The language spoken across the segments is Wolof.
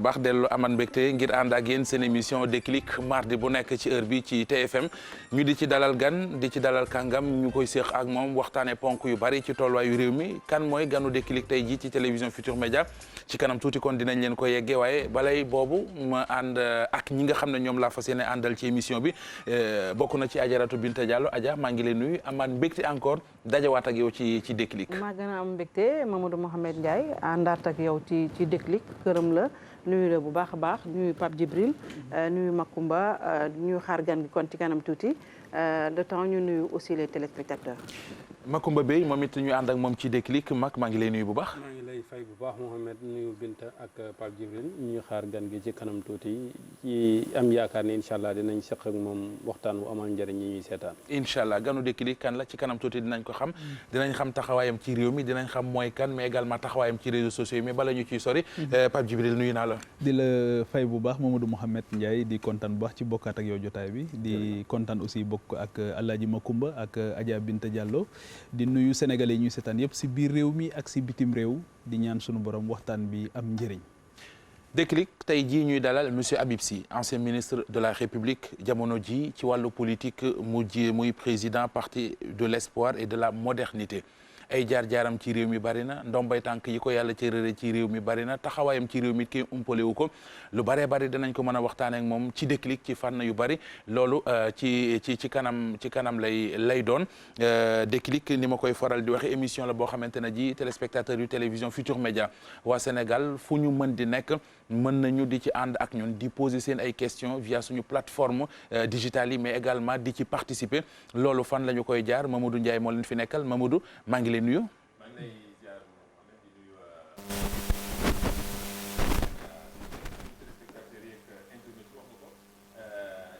baax dellu aman mbégte ngir ànd ak yéen seen émission Déclic mardi bu nekk ci heure bi ci TFM ñu di ci dalal gan di ci dalal kàngam ñu koy séq ak moom waxtaane ponk yu bari ci tolluwaayu réew mi kan mooy ganu Déclic tey ji ci télévision Futur Média ci kanam tuuti kon dinañ leen ko yeggee waaye balay boobu ma ànd ak ñi nga xam ne ñoom laa fas yéene àndal ci émission bi bokk na ci Ajaratu Binta Diallo Adja maa ngi leen nuyu amaan mbégte encore dajawaat ak yow ci Déclic. maa gën a am mbégte Mamadou Mohamed Ndiaye àndaat ak yow ci Déclic këram la. nuyu la bu baax a baax nuyu Pape Djibril nuyu Makumba nuyu xaar gan gi kon ci kanam tuuti le temps ñu nuyu aussi les téléspectateurs. Makumba Bey moom it ñu ànd ak moom ci Déclic maa ngi lay nuyu bu baax. maa ngi lay fay bu baax Mohamed nuyu Binta ak Pape Djibril ñu xaar gan gi ci kanam tuuti ci am yaakaar ne incha allah dinañ seq ak moom waxtaan wu amal njëriñ ñi ñuy seetaan. incha allah ganu Déclic kan la ci kanam tuuti dinañ ko xam dinañ xam taxawaayam ci réew mi dinañ xam mooy kan mais également taxawaayam ci réseaux sociaux yi mais bala ñu ciy sori. Pape Djibril nuyu naa la. di la fay bu baax Mamadou Mohamed Ndiaye di kontaan bu baax ci bokkaat ak yow jotaay bi di kontaan aussi bokk ak Alaaji Makumba ak Adja Binta Diallo di nuyu sénégalais yi ñuy seetaan yëpp si biir réew mi ak si bitim réew di ñaan sunu borom waxtaan bi am njëriñ. Déclic tey jii ñuy dalal monsieur Habib Sy ancien ministre de la République jamono ji ci wàllu politique muy président parti de l'espoir et de la modernité ay jaar-jaaram ci réew mi bari na ndombay tànk yi ko yàlla cërëre ci réew mi bari na taxawaayam ci réew mi kenn umpale wu ko lu baree bari danañ ko mën a waxtaanee ak moom ci Déclic ci fànn yu bari loolu ci kanam lay doon Déclic ni ma koy faral di waxe émission la boo xamante ne ji téléspectateurs yu télévision Futur Média waa Sénégal fu ñu mën di nekk mën nañu di ci ànd ak ñun di poser seen ay questions via suñu plateforme digitale yi mais également di ci participer loolu fan la ñu koy jaar Mamadou Ndiaye moo leen fi nekkal Mamadou maa ngi lay nuyu. maa ngi lay ziar di nuyu téléspectateurs yeeg internet wax nga ko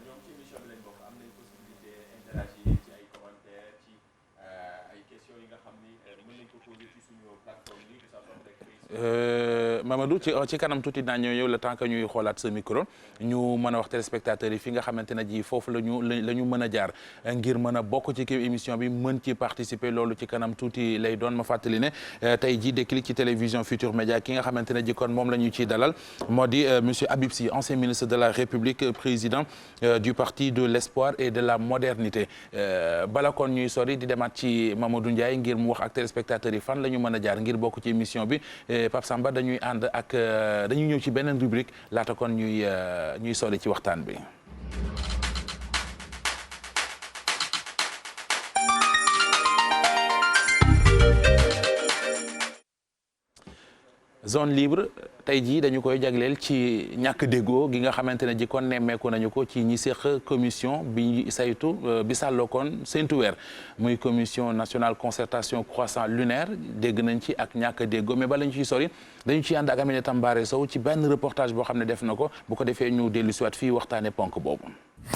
ñoom ci émission bi lañ bokk am nañ possibilité interagir ci ay commentaires ci ay questions yi nga xam ni mën nañ ko poser ci suñu plateforme yi que ça soit rek Mamadou ci kanam tuuti naa ñëw le temps que ñuy xoolaat sa micro ñu mën a wax téléspectateurs yi fi nga xamante ne ji foofu la ñu mën a jaar ngir mën a bokk ci kii émission bi mën ci participer loolu ci kanam tuuti lay doon ma fàttali ne tey ji Déclic ci télévision Futur Média ki nga xamante ne ji kon moom la ñu ciy dalal moo di monsieur Habib Sy ancien ministre de la République président du parti de l'espoir et de la modernité bala kon ñuy sori di demaat ci Mamadou Ndiaye ngir mu wax ak téléspectateurs yi fan la ñu mën a jaar ngir bokk ci émission bi Pape Samba dañuy ànd ak dañuy ñëw ci beneen rubrique laata kon ñuy sori ci waxtaan bi. zone libre tey jii dañu koy jagleel ci ñàkk déggoo gi nga xamante ne ji kon nemmeeku nañu ko ci ñi seq commission bi saytu bi sàlloo kon séntu weer muy commission nationale concertation croissant lunaire dégg nañ ci ak ñàkk déggoo mais bala ñu ciy sori dañu ciy ànd ak Aminata Mbaré Sow ci benn reportage boo xam ne def na ko bu ko defee ñu dellu siwaat fii waxtaane ponk boobu.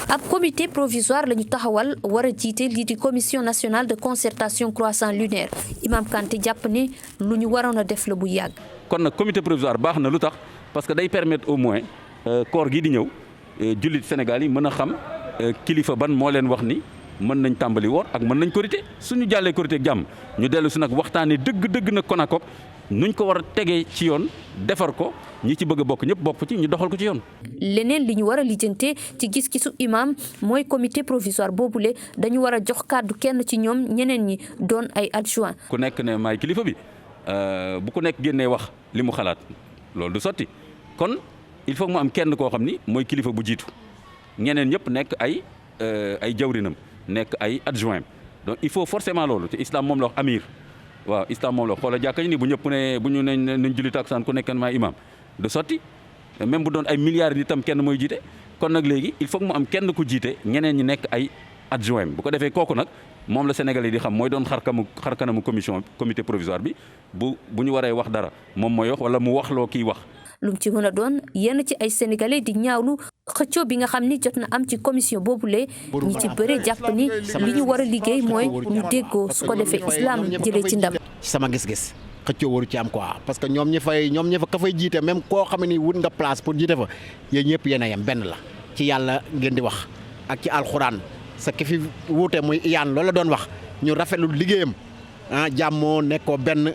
ab comité provisoire la ñu taxawal war a jiite lii di commission nationale de concertation croissant lunaire Imam Kanté jàpp ne lu ñu waroon a def la bu yàgg. kon nag comité provisoire baax na lu tax parce que day permettre au moins koor gi di ñëw jullit Sénégal yi mën a xam kilifa ban moo leen wax ni mën nañ tàmbali woor ak mën nañ korité suñu jàllee korité ak jàmm ñu dellu si nag waxtaanee dëgg nag kon ak nuñ ko war a tegee ci yoon defar ko ñi ci bëgg a bokk ñëpp bokk ci ñu doxal ko ci yoon. leneen li ñu war a lijjante ci gis-gisu imam mooy comité provisoire boobule dañu war a jox kàddu kenn ci ñoom ñeneen ñi doon ay adjoint. ku nekk ne maay kilifa bi bu ku nekk génnee wax li mu xalaat loolu du sotti kon il faut mu am kenn koo xam ni mooy kilifa bu jiitu ñeneen ñëpp nekk ay jawrinam nekk ay adjoint donc il faut forcément loolu te islam moom la wax amir. waaw islam moom la xoola jàkka ñi ni bu ñëpp ne bu ñu ne nañ julli takusaan ku nekk maay imam du sotti même bu doon ay milliards nit tam kenn mooy jiite kon nag léegi il faut que mu am kenn ku jiite ñeneen ñi nekk ay adjoint bu ko defee kooku nag moom la Sénégalais di xam mooy doon xar kanamu comité provisoire bi bu ñu waree wax dara moom mooy wax wala mu waxloo kiy wax. lu mu ci mën a doon yenn ci ay sénégalais di ñaawlu xëccoo bi nga xam ni jot na am ci commission boobule ñi ci bëre jàpp ni li ñu war a liggéey mooy ñu déggoo su ko defee islam jëlee ci ndam. sama gis-gis xëccoo waru ci am quoi parce que ñoom ñi fa ka fay jiite même koo xam ni wut nga place pour jiite fa yéen ñëpp yéen a yem benn la ci yàlla ngeen di wax ak ci alxuraan sa ki fi wuute muy iyaan loolu la doon wax ñu rafetlu liggéeyam jàmmoo nekkoo benn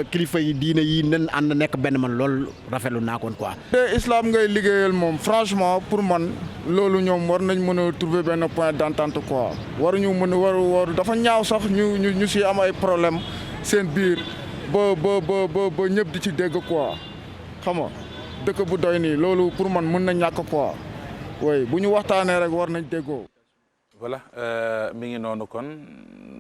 kilifa yi diine yi nen ànd nekk benn man loolu rafetlu naa koon quoi. te islam ngay liggéeyal moom franchement pour man loolu ñoom war nañ mën a trouver benn point d'entente quoi waruñu mën a war dafa ñaaw sax ñu si am ay problème seen biir ba ñëpp di ci dégg quoi xam nga dëkk bu doy nii loolu pour man mën na ñàkk quoi oui bu ñu waxtaanee rek war nañ déggoo. voilà mi ngi noonu kon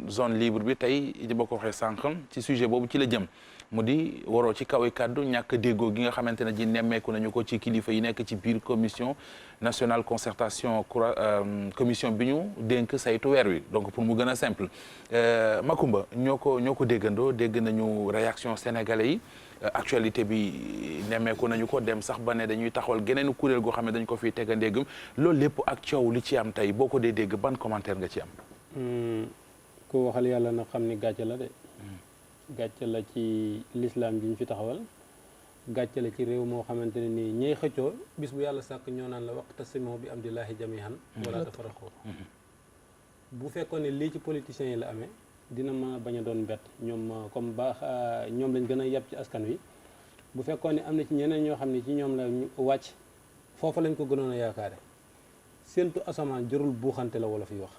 zone libre bi tey di ba ko waxee sànq ci sujet boobu ci la jëm mu di waroo ci kaw kàddu ñàkk déggoo gi nga xamante ne ji nemmeeku nañu ko ci kilifa yi nekk ci biir commission nationale concertation commission bi ñu dénk saytu weer wi donc pour mu gën a simple Macoumba ñoo ko déggandoo dégg nañu réaction sénégalais yi actualité bi nemmeeku nañu ko dem sax ba ne dañuy taxawal geneen kuréel goo xam ne dañ ko fiy teg a ndéggum loolu lépp ak coow li ci am tey boo ko dee dégg ban commentaire nga ci am. ku waxal yàlla na xam ni gàcce la de. gàcce la ci l'islam ji ñu fi taxawal gàcce la ci réew moo xamante ne nii ñey xëccoo bis bu yàlla sàkk ñoo naan la wa'tasimu bi amdillahi jami'an wala tafarraqu bu fekkoon ne lii ci politiciens yi la amee dina mën a bañ a doon mbett ñoom comme baax ñoom lañ gën a yeb ci askan wi bu fekkoon ne am na ci ñeneen ñoo xam ne ci ñoom la wàcc foofa lañ ko gënoon a yaakaare séentu asamaan jërul buuxante la wala fiy wax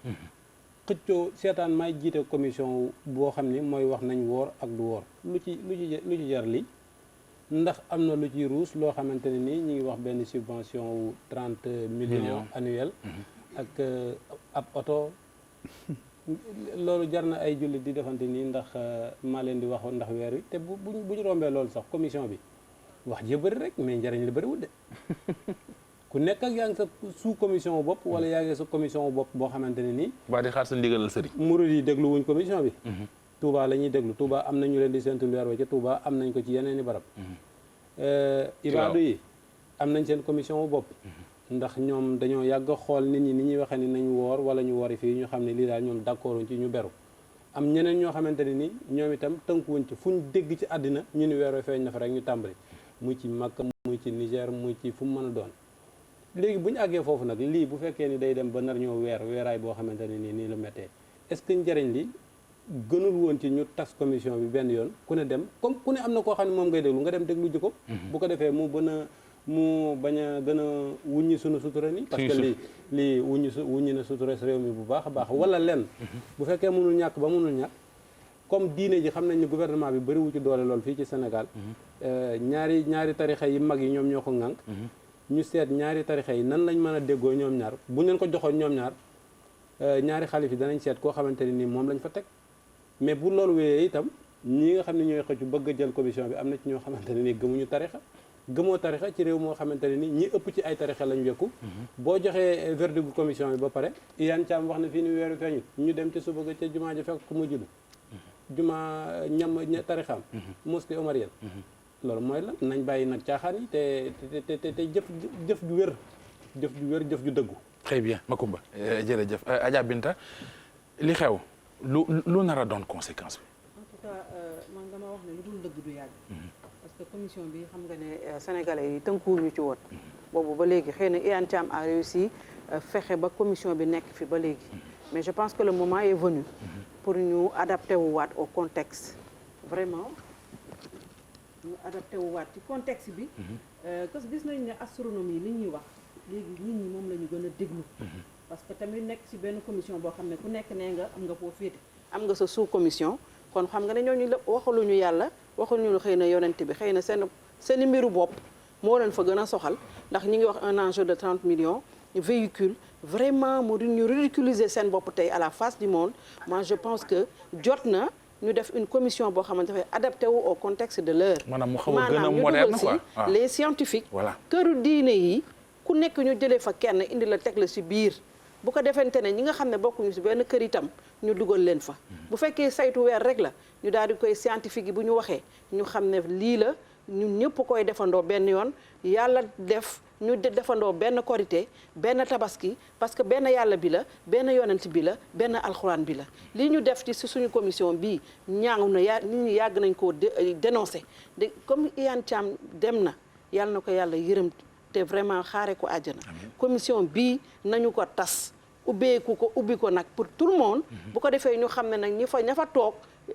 xëccoo seetaan may jiite commission boo xam ni mooy wax nañ woor ak du woor lu ci jar lii ndax am na lu ci ruus loo xamante ne nii ñu ngi wax benn subvention wu 30 millions annuel ak ab oto loolu jar na ay jullit di defante nii ndax maa leen di wax ndax weer wi te bu ñu rombee loolu sax commission bi wax ji bëri rek mais njariñ li bëriwul de ku nekk ak yaa ngi sa sous commission bopp wala yaa ngi sa commission bopp boo xamante ne nii waa di xaar sa ndigalal sëriñ murid yi déglu wuñ commission bi Touba la ñuy déglu Touba am nañu leen di seentu weer wa ca Touba am nañ ko ci yeneen i barab ibaadu yi am nañ seen commission wu bopp ndax ñoom dañoo yàgg xool nit ñi ni ñuy waxee ni nañ woor wala ñu wori fii ñu xam ne lii daal ñoom d'accord ci ñu beru am ñeneen ñoo xamante ne ni ñoom itam tënkuwuñ ci fuñ dégg ci àddina ñu ni weer wa feeñ na fa rek ñu tàmbali muy ci Makka muy ci Niger muy ci fu mu mën a doon léegi bu ñu àggee foofu nag lii bu fekkee ni day dem ba nar ñoo weeraay boo xamante ne nii la méttee est-ce que njëriñ li gënul woon ci ñu tas commission bi benn yoon ku ne dem comme ku ne am na koo xam ne moom ngay déglu nga dem déglu ji ko bu ko defee mu bañ a gën a wuññi sunu sutura ni parce que lii wuññi na sutura réew mi bu baax a baax wala lenn bu fekkee mënul ñàkk ba mënul ñàkk comme diine ji xam nañ ni gouvernement bi bëriwu ci doole lool fii ci Sénégal ñaari tarixa yi mag yi ñoom ñoo ko ŋànk ñu seet ñaari tarixa yi nan lañ mën a déggoo ñoom ñaar bu ñu leen ko joxoon ñoom ñaar ñaari xalif yi danañ seet koo xamante ne nii moom lañ fa teg mais bu loolu wéyee itam ñi nga xam ne ñooy xëccu bëgg a jël commission bi am na ci ñoo xamante ne nii gëmuñu tarixa gëmoo tarixa ci réew moo xamante ne nii ñi ëpp ci ay tarixa lañ wekku boo joxee verdict commission bi ba pare Iyane Thiam wax na fii ni weeru feeñut ñu dem ci suba ga ca jumaa ji fekk ku mu julli jumaa ñam tarixaam mosquée omarienne loolu mooy la nañ bàyyi nag caaxaan yi te jëf ju wér jëf ju dëggu. très bien Macoumba jërëjëf Adja Binta li xew lu nar a doon conséquence bi. en tout cas man dama wax ne lu dul dëgg du yàgg. parce que commission bi xam nga ne sénégalais yi tënkuwuñu ci woon. boobu ba léegi xëy na Iyane Thiam a réussi fexe ba commission bi nekk fi ba léegi. mais je pense que le moment est venu. pour ñu adapté wu waat au contexte vraiment. ñu adapté wu waat ci contexte bi parce que gis nañ ne astronomie li ñuy wax léegi nit ñi moom la ñu gën a déglu parce que tamit nekk ci benn commission boo xam ne ku nekk nee nga am nga foo féete am nga sa sous commission kon xam nga ne ñooñu la waxaluñu yàlla waxaluñu xëy na yonent bi xëy na seen mbiru bopp moo leen fa gën a soxal ndax ñi ngi wax un enjeu de 30 millions véhicules vraiment mu ñu ridiculiser seen bopp tey à la face du monde moi je pense que jot na ñu def une commission boo xamante dafay adapté wu au contexte de l'heure maanaam mu xaw a gën a moderne quoi les scientifiques voilà këru diine yi ku nekk ñu jëlee fa kenn indi la teg la ci biir bu ko defente ne ñi nga xam ne bokkuñu ci benn kër itam ñu dugal leen fa bu fekkee saytu weer rek la ñu daal di koy scientifique yi bu ñu waxee ñu xam ne lii la ñun ñëpp koy defandoo benn yoon yàlla def ñu defandoo benn korité benn tabaski parce que benn yàlla bi la benn yonent bi la benn alxuraan bi la li ñu def ci suñu commission bii ñaaw na nit ñi yàgg nañ koo dénoncé de comme Iyane Thiam dem na yàlla na ko yàlla yërëm te vraiment xaare ko àjjana commission bii nañu ko tas ubbi ko nag pour tout le monde bu ko defee ñu xam ne nag ña fa toog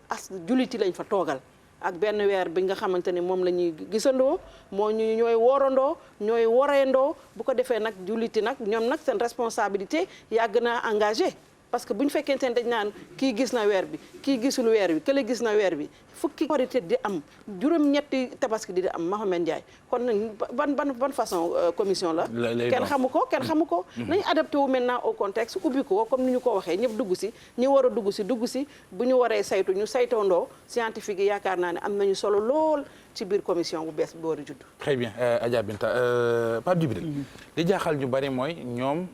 as julliti lañ fa toogal ak benn weer bi nga xamante ni moom la ñuy gisandoo moo ñu ñooy woorandoo ñooy woreendoo bu ko defee nag julliti nag ñoom nag seen responsabilité yàgg naa engagé parce que bu ñu fekkente ne dañ naan kii gis na weer bi kii gisul weer bi kële gis na weer bi fukki korité di am juróom-ñetti tabaski di am Mohamed Ndiaye kon nag ban façon commission la kenn xamu ko nañu adapté wu maintenant au contexte ubbi ko comme ni ñu ko waxee ñëpp dugg si ñi war a dugg si bu ñu waree saytu ñu saytondoo scientifique yi yaakaar naa ne am nañu solo lool ci biir commission bu bees bi war a judd. Très bien Adja Binta Pape Djibril li jaaxal ñu bari mooy ñoom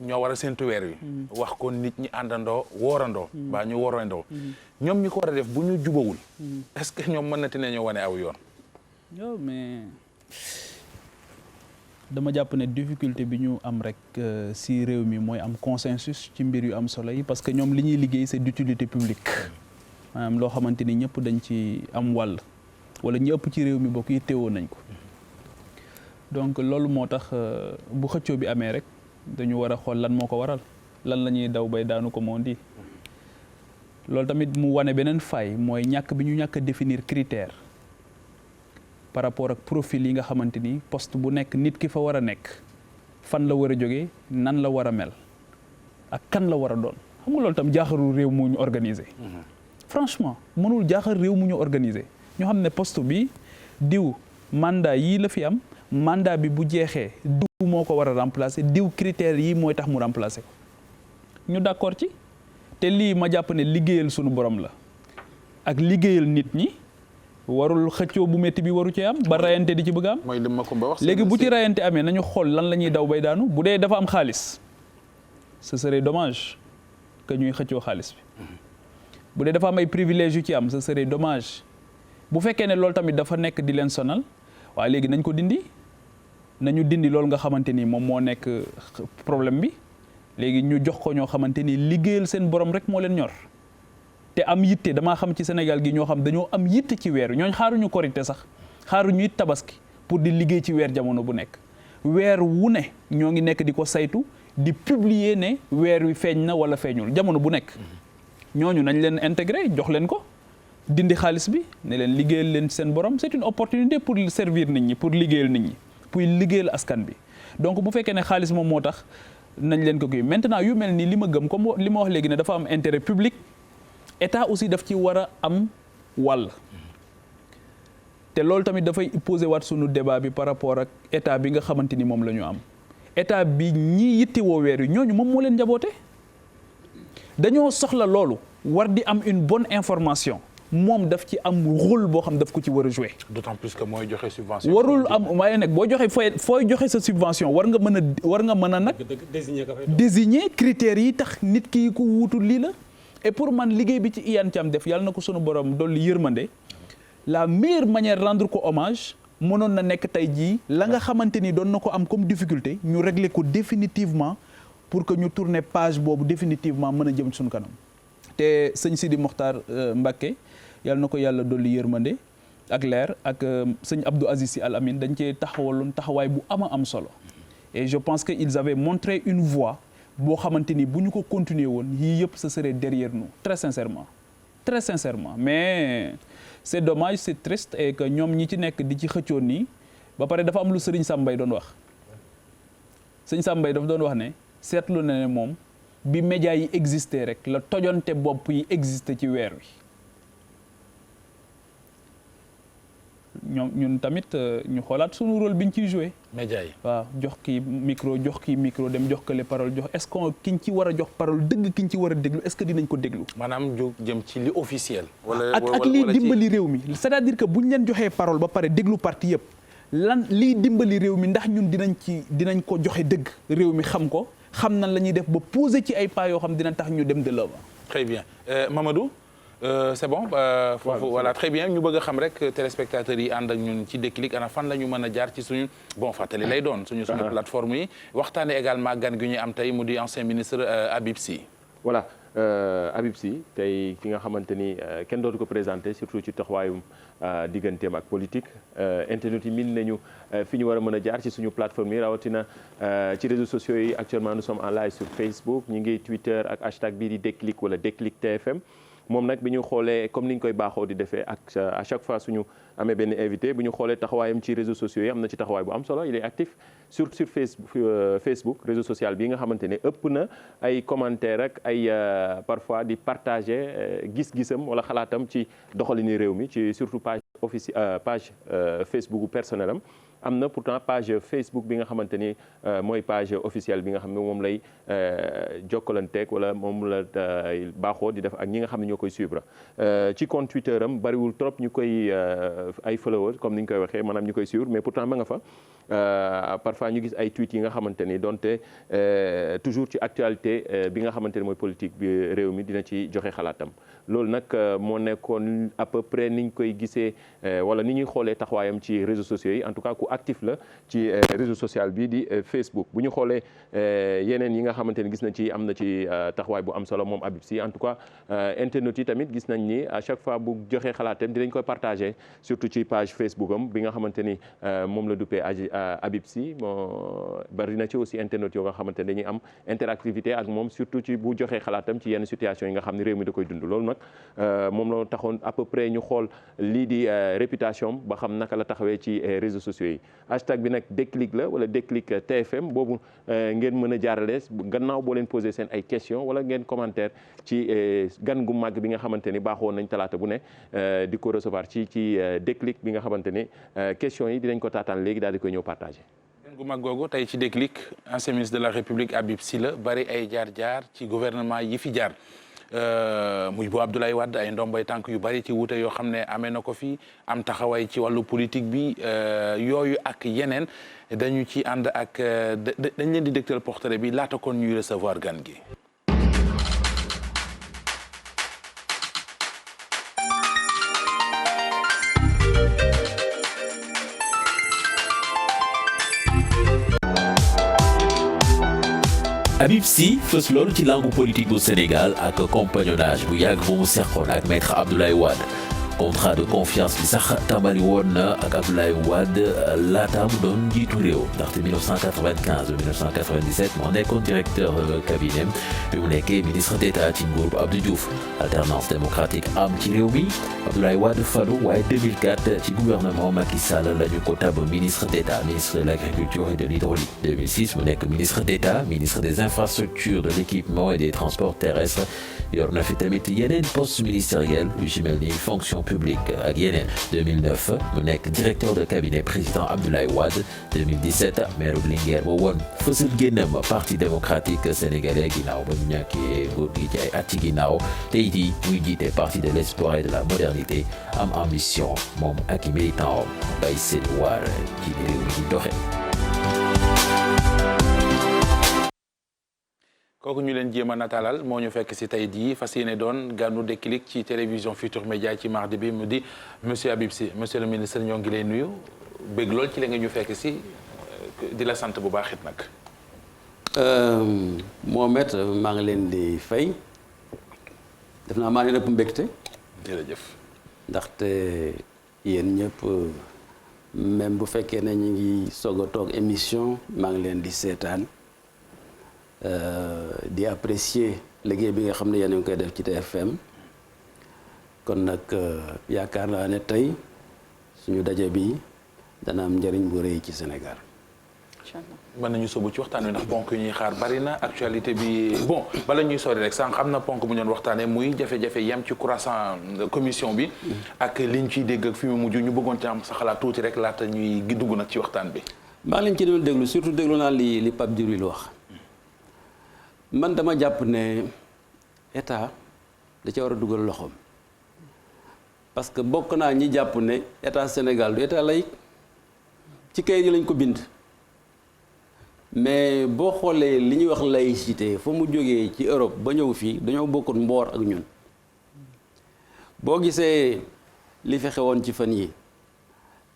ñoo war a séntu weer wi wax ko nit ñi àndandoo woorandoo baa ñu worandoo ñoom ñi ko war a def bu ñu jubawul est-ce que ñoom mën na te ne ñoo wane aw yoon yow mais dama jàpp ne difficulté bi ñu am rek si réew mi mooy am consensus ci mbir yu am solo yi parce que ñoom li ñuy liggéey c'est d'utilité publique maanaam loo xamante ni ñëpp dañ ci am wàll wala ñi ëpp ci réew mi bokk yi teewoo nañ ko donc loolu moo tax bu xëccoo bi amee rek dañu war a xool lan moo ko waral lan la ñuy daw bay daanu ko moo di loolu tamit mu wane beneen faille mooy ñàkk bi ñu ñàkk a définir critère par rapport ak profil yi nga xamante ni poste bu nekk nit ki fa war a nekk fan la war a jógee nan la war a mel ak kan la war a doon xam nga loolu tam jaaxarul réew mu ñu organiser. franchement mënul jaaxal réew mu ñu organiser ñu xam ne poste bi diw mandat yii la fi am mandat bi bu jeexee diw moo ko war a remplacer diw critères yi mooy tax mu remplacer ko ñu d'accord ci te lii ma jàpp ne liggéeyal sunu borom la ak liggéeyal nit ñi warul xëccoo bu métti bi waru ci am ba rayante di ci bëgg am mooy li ma ko ba wax léegi bu ci rayante amee nañu xool lan la ñuy daw bay daanu bu dee dafa am xaalis ce serait dommage que ñuy xëccoo xaalis bi bu dee dafa am ay privilèges yu ci am ce serait dommage bu fekkee ne loolu tamit dafa nekk di leen sonal waaye léegi nañ ko dindi nañu dindi loolu nga xamante ni moom moo nekk problème bi léegi ñu jox ko ñoo xamante ni liggéeyal seen borom rek moo leen ñor te am yitte damaa xam ci Sénégal gi ñoo xam dañoo am yitte ci weer ñooñ xaaruñu korité sax xaaruñu it tabaski pour di liggéey ci weer jamono bu nekk weer wu ne ñoo ngi nekk di ko saytu di publier ne weer wi feeñ na wala feeñul jamono bu nekk ñooñu nañ leen intégré jox leen ko dindi xaalis bi ne leen liggéeyal leen seen borom c'est une opportunité pour servir nit ñi pour liggéeyal nit ñi pour liggéeyal askan bi donc bu fekkee ne xaalis moom moo tax nañ leen ko kii maintenant yu mel nii li ma gëm comme li ma wax léegi ne dafa am intérêt public état aussi daf ci war a am wàll te loolu tamit dafay poser waat sunu débat bi par rapport ak état bi nga xamante ni moom la ñu am état bi ñi yittewoo weer yi ñooñu moom moo leen njaboote dañoo soxla loolu war di am une bonne information moom daf ci am rôle boo xam daf ko ci war a jouer. d'autant plus que mooy joxe subvention. warul am waaye nag boo joxe fooy joxe sa subvention war nga mën a nag. désigner critères yi tax nit ki ko wuutul lii la. et pour man liggéey bi ci Iyane Thiam def yàlla na ko sunu borom dolli yërmande la meilleure manière rendre ko hommage mënoon na nekk tey jii la nga xamante ni doon na ko am comme difficulté ñu régler ko définitivement pour que ñu tourner page boobu définitivement mën a jëm suñu kanam te sëñ Sidi Mokhtar Mbacké yàlla na ko yàlla dolli yërmande ak leer ak sëñ Abdou Aziz Sy Al Amine dañ cee taxawaloon taxawaay bu am solo et je pense que ils avaient montré une voie boo xamante ni bu ñu ko continuer woon yii yëpp ce serait derrière nous très sincèrement mais c'est dommage c'est triste et que ñoom ñi ci nekk di ci xëccoon nii ba pare dafa am lu Sëriñ Sambay doon wax Sëriñ Sambay dafa doon wax ne seetlu na ne moom bi médias yi existé rek la tojonte bopp yi existé ci weer wi ñun tamit ñu xoolaat sunu rôle bi ñu ciy joué. média yi waaw jox kii micro dem jox kële parole jox est-ce que kiñ ci war a jox parole dëgg kiñ ci war a déglu est-ce que dinañ ko déglu. maanaam jóg jëm ci li officiel. ak liy dimbali réew mi c'est-à-dire que bu ñu leen joxee parole ba pare déglu parti yëpp lan liy dimbali réew mi ndax ñun dinañ ko joxe dëgg réew mi xam ko xam nan la ñuy def ba poser ci ay pas yoo xam dina tax ñu dem de l'avant. très bien Mamadou. C'est bon foofu voilà très bien ñu bëgg a xam rek téléspectateurs yi ànd ak ñun ci Déclic ana fan la ñu mën a jaar ci suñu bon fàttali lay doon suñu plateforme yi waxtaane également gan gi ñu am tey mu di ancien ministre Habib Sy. voilà Habib Sy tey ki nga xamante ni kenn dootu ko présenté surtout ci taxawaayum digganteem ak politique internet yi min nañu fi ñu war a mën a jaar ci suñu plateforme yi rawatina ci réseaux sociaux yi actuellement nous sommes en live sur Facebook ñu ngi Twitter ak hashtag bii di Déclic wala Déclic TFM moom nag bi ñu xoolee comme ni ñu koy baaxoo di defee ak à chaque fois suñu amee benn invité bu ñu xoolee taxawaayam ci réseaux sociaux yi am na ci taxawaay bu am solo il est actif sur Facebook réseau social bi nga xamante ne ëpp na ay commentaires ak ay parfois di partager gis-gisam wala xalaatam ci doxalini réew mi ci surtout page Facebook personnel am na pourtant page Facebook bi nga xamante ni mooy page officielle bi nga xam ne moom lay jokkalanteeg wala moom la baaxoo di def ak ñi nga xam ne ñoo koy suivre ci compte Twitter am bariwul trop ñu koy ay followers comme ni ñu koy waxee maanaam ñu koy suivre mais pourtant ma nga fa parfois ñu gis ay tweets yi nga xamante ni donte toujours ci actualité bi nga xamante ni mooy politique bi réew mi dina ci joxe xalaatam loolu nag moo nekkoon à peu près ni ñu koy gisee wala ni ñuy xoolee taxawaayam ci réseaux sociaux yi en tout cas ku actif la ci réseau social bi di Facebook bu ñu xoolee yeneen yi nga xamante ni gis nañ ci am na ci taxawaay bu am solo moom Habib Sy en tout cas internautes yi tamit gis nañ ni à chaque fois bu joxee xalaatam dinañ koy partager surtout ci page Facebook am bi nga xamante ni moom la duppee Habib Sy moo bari na ci aussi internautes yoo nga xamante ni dañuy am interactivité ak moom surtout ci bu joxee xalaatam ci yenn situation yi nga xam ne réew mi da koy dund loolu nag moom la taxoon à peu près ñu xool lii di réputation ba xam naka la taxawee ci réseaux sociaux yi hashtag bi nag Déclic la wala Déclic TFM boobu ngeen mën a jaarale gannaaw boo leen posé seen ay questions wala ngeen commentaire ci gan gu màgg bi nga xamante ni baaxoon nañ talaata bu ne di ko recevoir ci Déclic bi nga xamante ni questions yi dinañ ko taataan léegi daal di koy ñëw partagé. gan gu mag googu tey ci Déclic ancien ministre de la République Habib Sy la bari ay jaar-jaar ci gouvernement yi fi jaar. muy bu Abdoulaye Wade ay ndombay tànk yu bari ci wuute yoo xam ne amee na ko fi am taxawaay ci wàllu politique bi yooyu ak yeneen dañu ci ànd ak dañ leen di dégtal portrait bi laata kon ñuy recevoir gan gi. Habib Sy fës loolu ci langue politique bu Sénégal ak compagnonnage bu yàgg bu mu seqoon ak maître Abdoulaye Wade contrat de confiance bi sax tàmbali woon na ak Abdoulaye Wade laata mu doon njiitu réew ndaxte 1995 1997 moo nekkoon directeur cabinet bi mu nekkee ministre d'État ci nguur bu Abdou Diouf alternance démocratique am ci réew mi Abdoulaye Wade falu waaye 2004 ci gouvernement Macky Sall la ñu ko tab ministre d'État ministre de l'agriculture et de l'hydraulique 2006 mu nekk ministre d'État ministre des infrastructures de l'équipement et des transports terrestres yor na fi tamit yeneen poste ministériel yu ci mel ni fonction publique ak yeneen 2009 mu nekk directeur de cabinet président Abdoulaye Wade 2017 maire bu Linguère ba woon fësal génnam parti démocratique sénégalais ginnaaw ba mu ñàkkee nguur gi ci ay at ci ginnaaw tey jii muy jiite parti de l'espoir et de la modernité am ambition moom ak i militant am bay seen waar ci réew mi di doxe kooku ñu leen jéem a nataalal moo ñu fekk si tey jii fas yéene doon gànnu Déclic ci télévision Futurs Médias ci mardi bi mu di monsieur Habib Sy monsieur le ministre ñoo ngi lay nuyu bëgg lool ci la nga ñu fekk si di la sant bu baax it nag. Mohamed maa ngi leen di fay def naa maa leen ëpp mbégte. jërëjëf. ndaxte yéen ñëpp même bu fekkee ne ñu ngi soog a toog émission maa ngi leen di seetaan. di apprécier liggéey bi nga xam ne yéen a ngi koy def ci TFM kon nag yaakaar naa ne tey suñu daje bi dana am njëriñ bu rëy ci Sénégal. incha allah mën nañu sóobu ci waxtaan wi ndax ponk yu ñuy xaar bari na actualité bi bon bala ñuy sori rek sànq am na ponk bu ñu doon waxtaanee muy jafe-jafe yam ci croissant commission bi ak liñ ciy dégg ak fi mu mujj ñu bëggoon ci am sa xalaat tuuti rek laata ñuy dugg nag ci waxtaan bi. maa ngi leen ci doon déglu surtout déglu naa li Pape Djibril wax. man dama jàpp ne état da ca war a dugal loxoom parce que bokk naa ñi jàpp ne état Sénégal du état laïque ci kayit yi lañ ko bind mais boo xoolee li ñuy wax laïcité fa mu jógee ci Europe ba ñëw fii dañoo bokkoon mboor ak ñun boo gisee li fi xewoon ci fan yi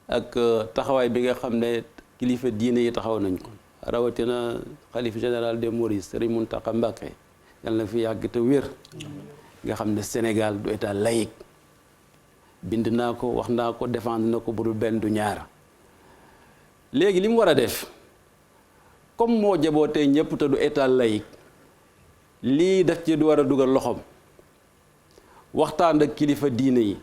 ak taxawaay bi nga xam ne kilifa diine yi taxaw nañ ko rawatina xalif général des Mourides Serigne Mountakha Mbacké yal na fi yàgg te wér nga xam ne Sénégal du état laïque bind naa ko wax naa ko défendre na ko bu dul benn du ñaar léegi li mu war a def comme moo jabootee ñëpp te du état laïque lii daf ci du war a dugal loxoom waxtaan ak kilifa diine yi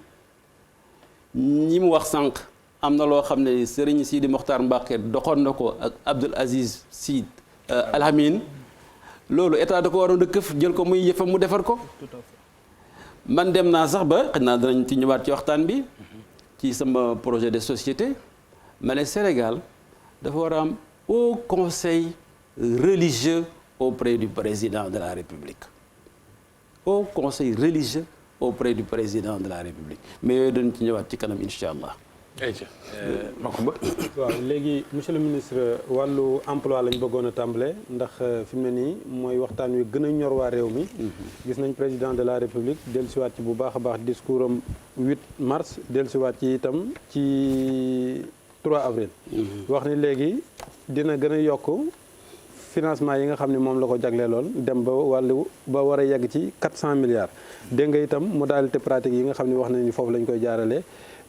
ñi mu wax sànq am na loo xam ne Serigne Sidi Mokhtar Mbacké doxoon na ko ak Abdoul Aziz Sy Al Amine loolu état da ko waroon a këf jël ko muy yëfam mu defar ko. man dem naa sax ba xëy naa danañ ci ñëwaat ci waxtaan bi ci sama projet de société ma ne Sénégal dafa war a am haut conseil religieux auprès du président de la République haut conseil religieux auprès du président de la République mais yooyu dañ ci ñëwaat ci kanam incha allah. Macoumba. waaw léegi monsieur le ministre wàllu emploi lañ bëggoon a tàmbale ndax fi mu ne nii mooy waxtaan wi gën a ñor waa réew mi. gis nañ président de la république dellusiwaat ci bu baax a baax discours am 8 mars dellusiwaat ci itam ci 3 avril. wax ni léegi dina gën a yokk financement yi nga xam ne moom la ko jagleeloon dem ba war a yegg ci 400 milliards. dégg nga itam modalité pratique yi nga xam ne wax nañ ni foofu lañ koy jaarale.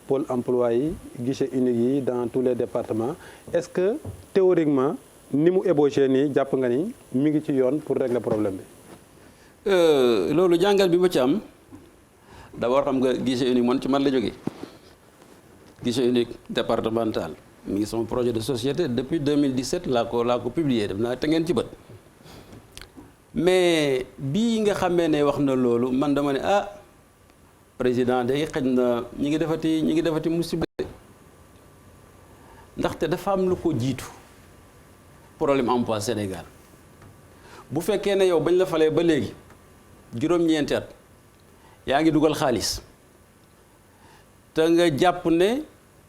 pôle emploi yi guichet unique yi dans tous les départements est-ce que théoriquement ni mu ébauché nii jàpp nga ni mi ngi ci yoon pour régler problème bi. loolu jàngal bi ma ci am d'abord xam nga guichet unique man ci man la jógee guichet unique départemental mi ngi sama projet de société depuis 2017 laa ko publié def naa te ngeen ci bët mais bii nga xamee ne wax na loolu man dama ne président day xëj na ñi ngi defati musiba ndaxte dafa am lu ko jiitu problème emploi Sénégal bu fekkee ne yow bañ la falee ba léegi juróom-ñeenti at yaa ngi dugal xaalis te nga jàpp ne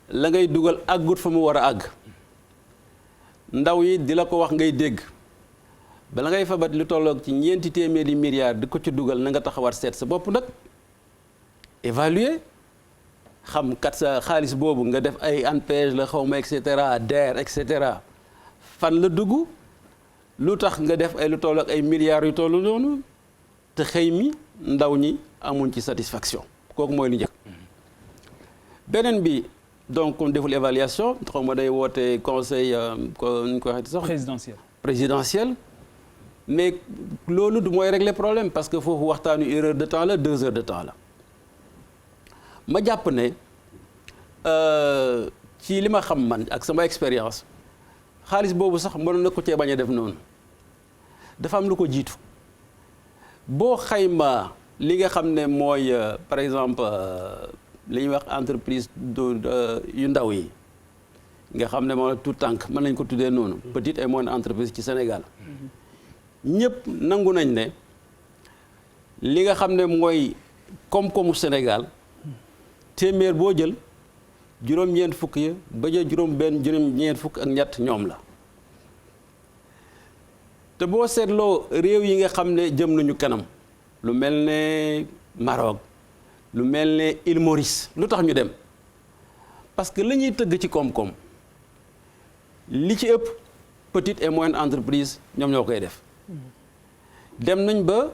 la ngay dugal àggut fa mu war a àgg ndaw yi di la ko wax ngay dégg bala ngay fabat lu tolloog ci 400 milliards di ko ci dugal na nga taxawaat seet sa bopp nag évaluer xam kat sa xaalis boobu nga def ay ANPEJ la xaw ma et cetera DER et cetera fan la dugg lu tax nga def ay lu toll ak ay milliards yu toll noonu te xëy mi ndaw ñi amuñ ci satisfaction kooku mooy lu njëkk. beneen bi donc comme deful évaluation xaw ma day woote conseil nu ñu ko waxee sax. présidentiel. mais loolu du mooy régler problème parce que foofu waxtaanu 1 heure de temps la 2 heures de temps la. ma jàpp ne ci li ma xam man ak sama expérience xaalis boobu sax mënoon na ko cee bañ a def noonu dafa am lu ko jiitu boo xayma li nga xam ne mooy par exemple li ñuy wax entreprise yu ndaw yi nga xam ne moom tout tànk mën nañ ko tuddee noonu petite et moyenne entreprise ci Sénégal ñëpp nangu nañ ne li nga xam ne mooy koom-koomu Sénégal téeméer boo jël juróom-ñeent fukk ya ba ja juróom-ñeent fukk ak ñett ñoom la te boo seetloo réew yi nga xam ne jëm nañu kanam lu mel ne Maroc lu mel ne Île Maurice lu tax ñu dem parce que la ñuy tëgg ci koom-koom li ci ëpp petite et moyenne entreprise ñoom ñoo koy def dem nañ ba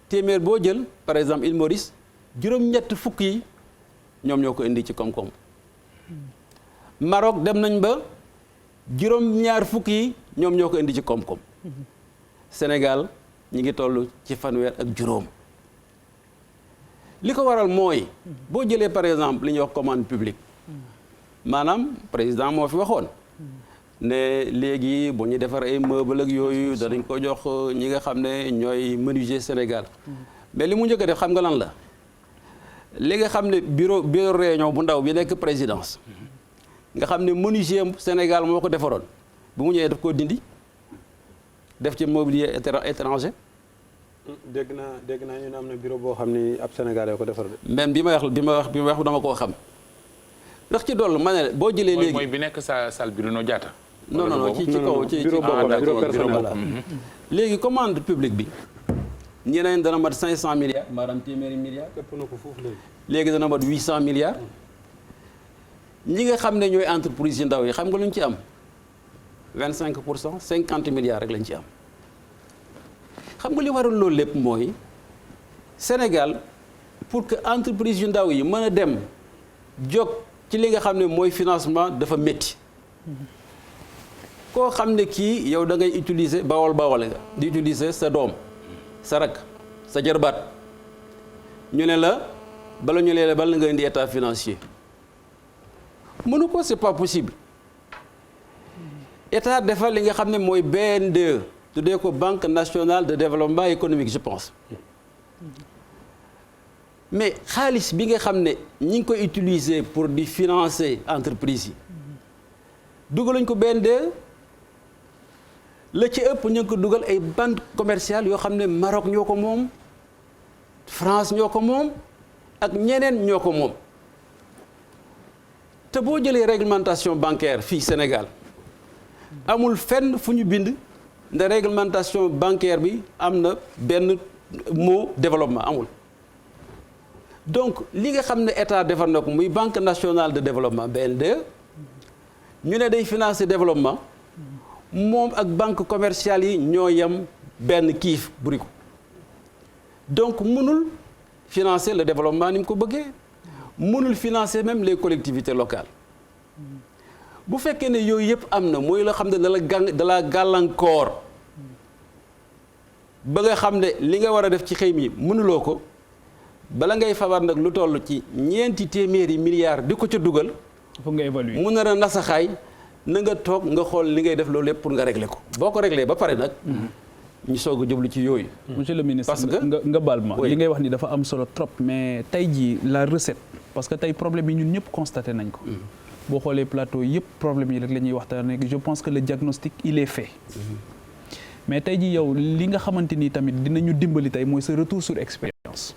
téeméer boo jël par exemple Île Maurice juróom-ñett fukk yi ñoom ñoo ko indi ci koom-koom Maroc dem nañ ba juróom-ñaar fukk yi ñoom ñoo ko indi ci koom-koom Sénégal ñi ngi toll ci fanweer ak juróom li ko waral mooy boo jëlee par exemple li ñuy wax commande publique maanaam président moo fi waxoon ne léegi bu ñu defar ay meuble ak yooyu danañ ko jox ñi nga xam ne ñooy menuisier Sénégal mais li mu njëkk a def xam nga lan la li nga xam ne bureau réunion bu ndaw bi nekk présidence nga xam ne menuisier Sénégal moo ko defaroon bu mu ñëwee daf koo dindi def ci mobilier étranger. dégg naa ñu ne am na bureau boo xam ni ab Sénégalais ko defar de. même bi ma wax dama koo xam ndax ci dollu ma ne boo jëlee léegi mooy bi nekk sa salle Bruno Diatta. non ci kaw ci bureau personnel. léegi commande publique bi ñeneen dana mat 500 milliards maanaam téeméeri milliards. ëpp na ko foofu léegi dana mat 800 milliards ñi nga xam ne ñooy entreprise yu ndaw yi xam nga lu ñu ci am 25% 50 milliards rek lañ ci am xam nga li waral loolu lépp mooy Sénégal pour que entreprise yu ndaw yi mën a dem jóg ci li nga xam ne mooy financement dafa métti koo xam ne kii yow da ngay utiliser bawol nga di utiliser sa doom sa rak sa jarbaat ñu ne la bala ñu lee bala nga indi état financier mënu ko, c'est pas possible. état defal li nga xam ne mooy BNDE tuddee ko Banque nationale de développement économique je pense mais xaalis bi nga xam ne ñi ngi koy utiliser pour di financer entreprise yi dugaluñ ko BNDE la ci ëpp ñu ngi ko dugal ay banque commerciale yoo xam ne Maroc ñoo ko moom France ñoo ko moom ak ñeneen ñoo ko moom te boo jëlee réglementation bancaire fii Sénégal amul fenn fu ñu bind ne réglementation bancaire bi am na benn mot développement amul donc li nga xam ne état defar na ko muy banque nationale de développement BNDE ñu ne day financer développement moom ak banque commerciale yi ñoo yem benn kiif buri ko donc mënul financer le développement ni mu ko bëggee mënul financer même les collectivités locales bu fekkee ne yooyu yëpp am na mooy la xam ne dala gàllankoor ba nga xam ne li nga war a def ci xëy mi mënuloo ko bala ngay fabar nag lu toll ci ñeenti téeméeri milliards di ko ca dugal foog nga évaluer mu nar a nasaxaay na nga toog nga xool li ngay def loolu lépp pour nga régler ko boo ko régler ba pare nag ñu soog a jublu ci yooyu. monsieur le ministre parce que nga baal ma oui. li ngay wax ni dafa am solo trop mais tey jii la recette parce que tey problème yi ñun ñëpp constaté nañ ko boo xoolee plateau yëpp problème yi rek la ñuy waxtaanee je pense que le diagnostic il est fait mais tey jii yow li nga xamante ni tamit dinañu dimbali tey mooy sa retour sur expérience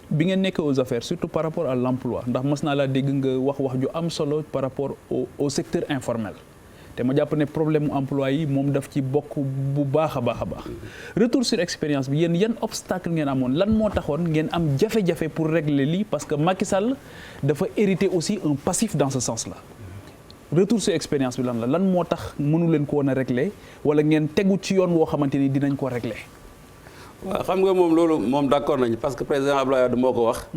bi ngeen nekk aux affaires surtout par rapport à l'emploi ndax mas naa laa dégg nga wax ju am solo par rapport au secteur informel te ma jàpp ne problème mu emploi yi moom daf ci bokk bu baax a baax a baax retour sur expérience bi yéen yan obstacle ngeen amoon lan moo taxoon ngeen am jafe-jafe pour régler lii parce que Macky Sall dafa hériter aussi un passif dans ce sens là retour sur expérience bi lan moo tax mënu leen ko woon a régler wala ngeen tegu ci yoon woo xamante ni dinañ ko régler. waaw xam nga moom loolu moom d'accord nañu parce que président Abdoulaye Wade moo ko wax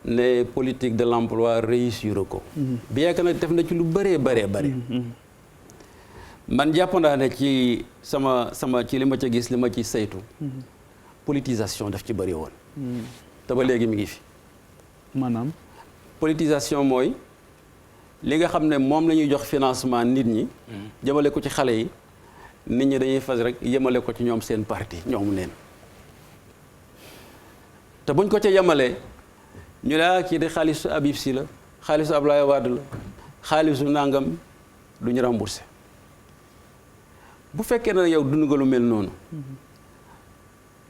ne politique de l'emploi réussir ko bien que nag def na ci lu bëree man jàpp naa ne ci sama ci li ma ca gis li ma ci saytu politisation daf ci bëri woon te ba léegi mi ngi fi maanaam politisation mooy li nga xam ne moom la ñuy jox financement nit ñi jëmale ko ci xale yi nit ñi dañuy fas rek yemale ko ci ñoom seen parti ñoomu neen te buñ ko ca yemalee ñu ne kii di xaalisu Habib Sy la xaalisu Abdoulaye Wade la xaalisu nangam du ñu remboursé bu fekkee ne yow dund nga lu mel noonu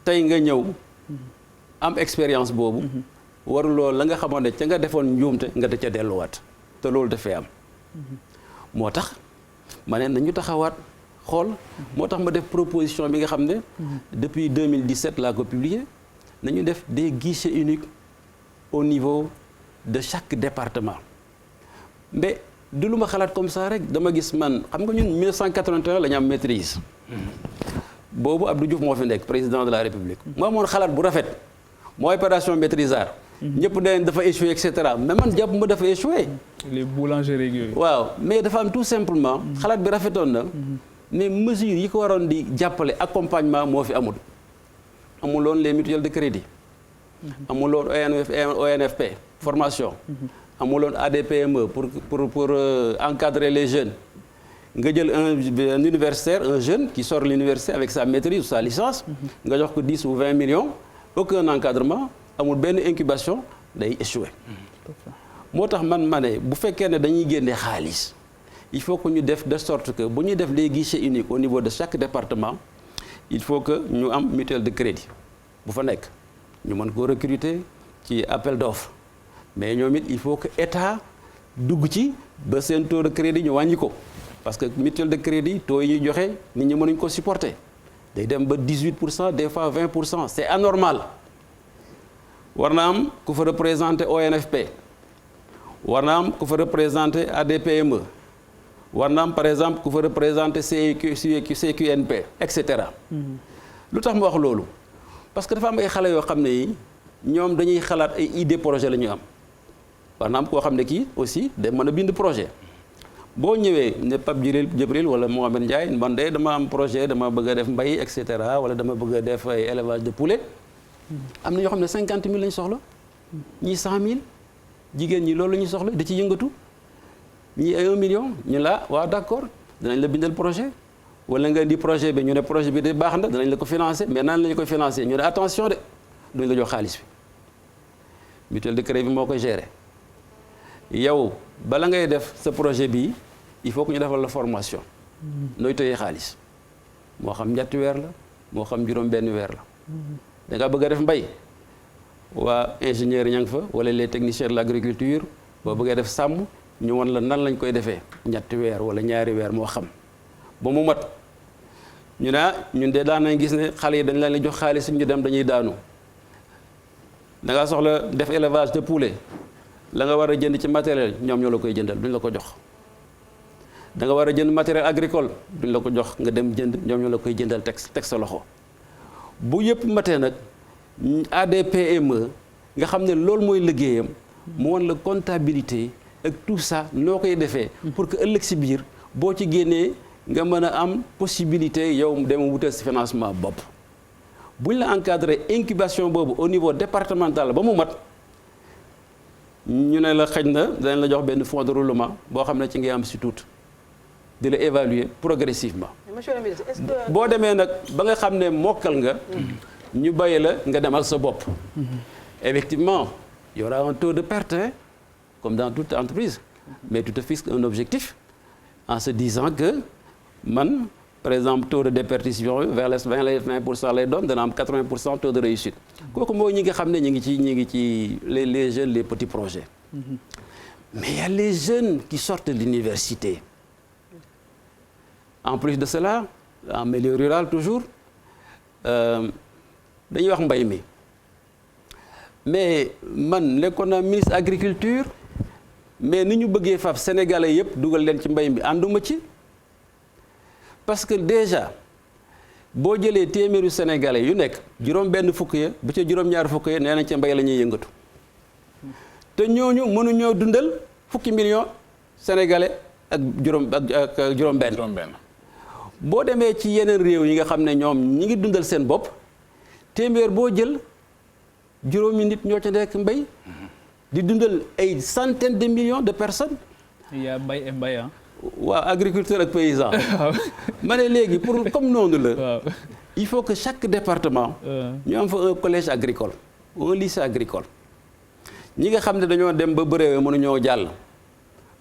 tey nga ñëw am expérience boobu waruloo la nga xamoon ne ca nga defoon njuumte nga da ca delluwaat te loolu dafay am moo tax ma ne nañu taxawaat xool moo tax ma def proposition bi nga xam ne depuis 2017 laa ko publié nañu def des guichets uniques au niveau de chaque département mais du lu ma xalaat comme ça rek dama gis man xam nga ñun 1981 la ñu am maîtrise boobu Abdou Diouf moo fi nekk président de la République moo amoon xalaat bu rafet moo opération maîtrisard ñëpp ne dafa échoué et cetera mais man jàpp ma dafa échoué les boulangeries yooyu waaw mais dafa am tout simplement xalaat bi rafetoon na mais mesures yi ko waroon di jàppale accompagnement moo fi amuloon les mutuelles de crédit amuloon ONFP formation amuloon ADPME pour encadrer les jeunes nga jël un universitaire un jeune qui sort de l'université avec sa maîtrise ou sa licence nga jox ko 10 ou 20 millions aucun encadrement amul benn incubation day échouer moo tax man ma ne bu fekkee ne dañuy génne xaalis il faut que ñu def de sorte que bu ñuy def les guichets uniques au niveau de chaque département il faut que ñu am mutuelle de crédit bu fa nekk ñu mën koo recruter ci appel d'offre mais ñoom it il faut que état dugg ci ba seen taux de crédit ñu wàññi ko parce que mutuelle de crédit taux yi ñuy joxe nit ñi mënuñ ko supporter day dem ba 18% des fois 20% c'est anormal war na am ku fa représenter ONFP war na am ku fa représenter ADPME war na am par exemple ku fa représenter CQNP et cetera. lu tax ma wax loolu parce que dafa am ay xale yoo xam ne yi ñoom dañuy xalaat ay idée projet la ñu am war na am koo xam ne kii aussi day mën a bind projet boo ñëwee ne Pape Djibril wala Mohamed Ndiaye man de dama am projet dama bëgg a def mbay et cetera wala dama bëgg a def ay élevage de poulet am na ñoo xam ne 50 000 lañ soxla ñii 100 000 jigéen ñi loolu la ñuy soxla da ci yëngatu ñii ay 1 million ñu la waaw d'accord danañ la bindal projet wala nga indi projet bi ñu ne projet bi de baax na danañ la ko financer mais nan la ñu koy financer ñu ne attention de duñ la jox xaalis bi mutuelle de crédit bi moo koy gérer yow bala ngay def sa projet bi il faut que ñu defal la formation nooy tëyee xaalis moo xam ñetti weer la moo xam juróom-benn weer la da nga bëgg a def mbay waa ingénieur ña ngi fa wala les techniciens de l'agriculture boo bëggee def sàmm ñu won la nan lañ koy defee ñetti weer wala ñaari weer moo xam ba mu mat ñu ne ñun de daan nañ gis ne xale yi dañ leen di jox xaalis ñu dem dañuy daanu da ngaa soxla def élevage de poulet la nga war a jënd ci matériel ñoom ñoo la koy jëndal duñ la ko jox da nga war a jënd matériel agricole duñ la ko jox nga dem jënd ñoom ñoo la koy jëndal teg sa loxo bu yëpp matee nag ADPME nga xam ne loolu mooy liggéeyam mu won la comptabilité ak tout ça noo koy defee pour que ëllëg si biir boo ci génnee nga mën a am possibilité yow dem wutal si financement bopp buñ la encadré incubation boobu au niveau départemental ba mu mat ñu ne la xëj na danañ la jox benn fonds de roulement boo xam ne ci ngay am si tuut di la évaluer progressivement monsieur le ministre est-ce que boo demee nag ba nga xam ne mokkal nga ñu bàyyi la nga demal sa bopp effectivement il y aura un taux de perte comme dans toute entreprise mais tu te fixes un objectif en se disant que man par exemple taux de déperdition vers les 20% lay doon dana am 80% taux de réussite kooku mooy ñi nga xam ne ñi ngi ci les jeunes les petits projets mais il y a les jeunes qui sortent de l'université en plus de cela en milieu rural toujours dañuy wax mbay mi mais man nekkoon naa ministre agriculture mais ni ñu bëggee fab sénégalais yëpp dugal leen ci mbay mi ànduma ci parce que déjà boo jëlee téeméeru sénégalais yu nekk juróom-benn fukk ya bu ca juróom-ñaar fukk ya nee nañ ca mbay la ñuy yëngatu te ñooñu mënuñoo dundal fukki millions sénégalais ak juróom-benn. boo demee ci yeneen réew yi nga xam ne ñoom ñi ngi dundal seen bopp téeméer boo jël juróomi nit ñoo ca nekk mbay di dundal ay centaines de millions de personnes. yaa mbay et mbay ah. waaw agriculteur ak paysan. ma ne léegi pour comme noonu la. il faut que chaque département. ñu am fa un collège agricole un lycée agricole. ñi nga xam ne dañoo dem ba bëreewee mënuñoo jàll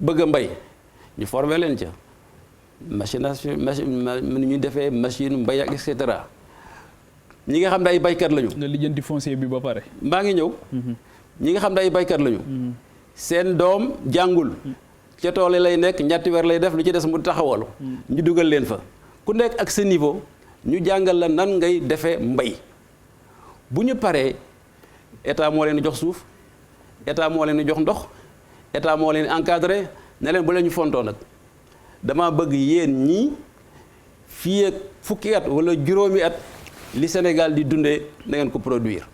bëgg a mbay ñu former leen ca machine nu ñuy defee machine mbay ak et cetera ñi nga xam ne ay baykat lañu. nga lijjanti foncier bi ba pare. maa ngi ñëw. ñi nga xam ne ay baykat lañu. seen doom jàngul. ca tool yi lay nekk ñetti weer lay def lu ci des mu taxawalu. ñu dugal leen fa ku nekk ak sa niveau ñu jàngal la nan ngay defee mbay bu ñu paree état moo leen di jox suuf état moo leen di jox ndox état moo leen encadré ne leen bu leen ñu fontoo nag dama bëgg yéen ñii fii ak fukki at wala juróomi at li Sénégal di dundee na ngeen ko produire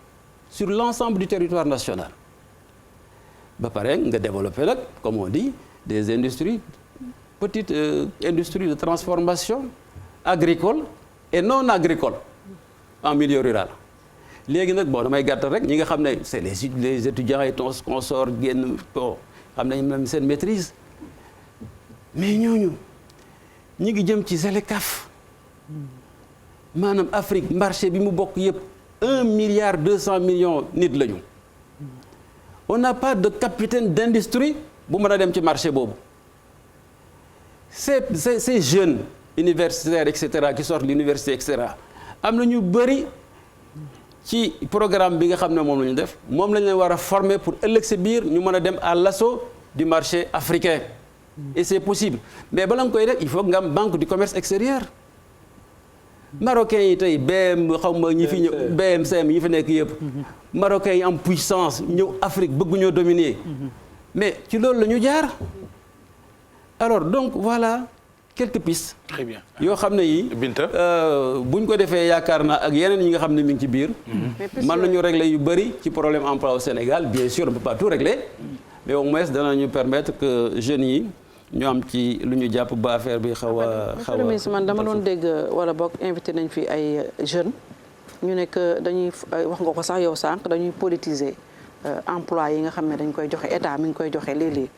sur l'ensemble du territoire national ba pare nga développer nag comme on dit des industries petites industries de transformation agricole et non agricole en milieu rural léegi nag bon damay gàttal rek ñi nga xam ne c'est les étudiants et consorts génn bon xam nañ même seen maîtrise mais ñooñu ñi ngi jëm ci ZLECAf maanaam Afrique marché bi mu bokk yëpp 1,2 milliard nit lañu on n'a pas de capitaine d'industrie bu mën a dem ci marché boobu ces jeunes universitaires et cetera qui sortent de l'université et cetera am na ñu bëri ci programme bi nga xam ne moom la ñu def moom la ñu leen war a former pour ëllëg sa biir ñu mën a dem à l'assaut du marché africain et c'est possible mais bala nga koy def il faut nga am banque du commerce extérieur marocains yi tey BM xaw ma ñi fi ñëw BMCM ñi fi nekk yëpp marocains yi am puissance ñëw Afrique bëgguñoo dominer mais ci loolu la ñu jaar alors donc voilà quelques pistes. Très bien. yoo xam ne yi Binta buñ ko defee yaakaar naa ak yeneen yi nga xam ne mi ngi ci biir mën nañu régler yu bëri ci problème emploi au Sénégal bien sûr on ne peut pas tout régler mais au moins danañu permettre que jeunes yi ñu am ci lu ñu jàpp ba affaire bi xaw a monsieur le ministre man dama doon dégg wala boog invité nañ fi ay jeunes ñu nekk dañuy wax nga ko sax yow sànq dañuy politiser emploi yi nga xam ne dañ koy joxe état mi ngi koy joxe léeg-léeg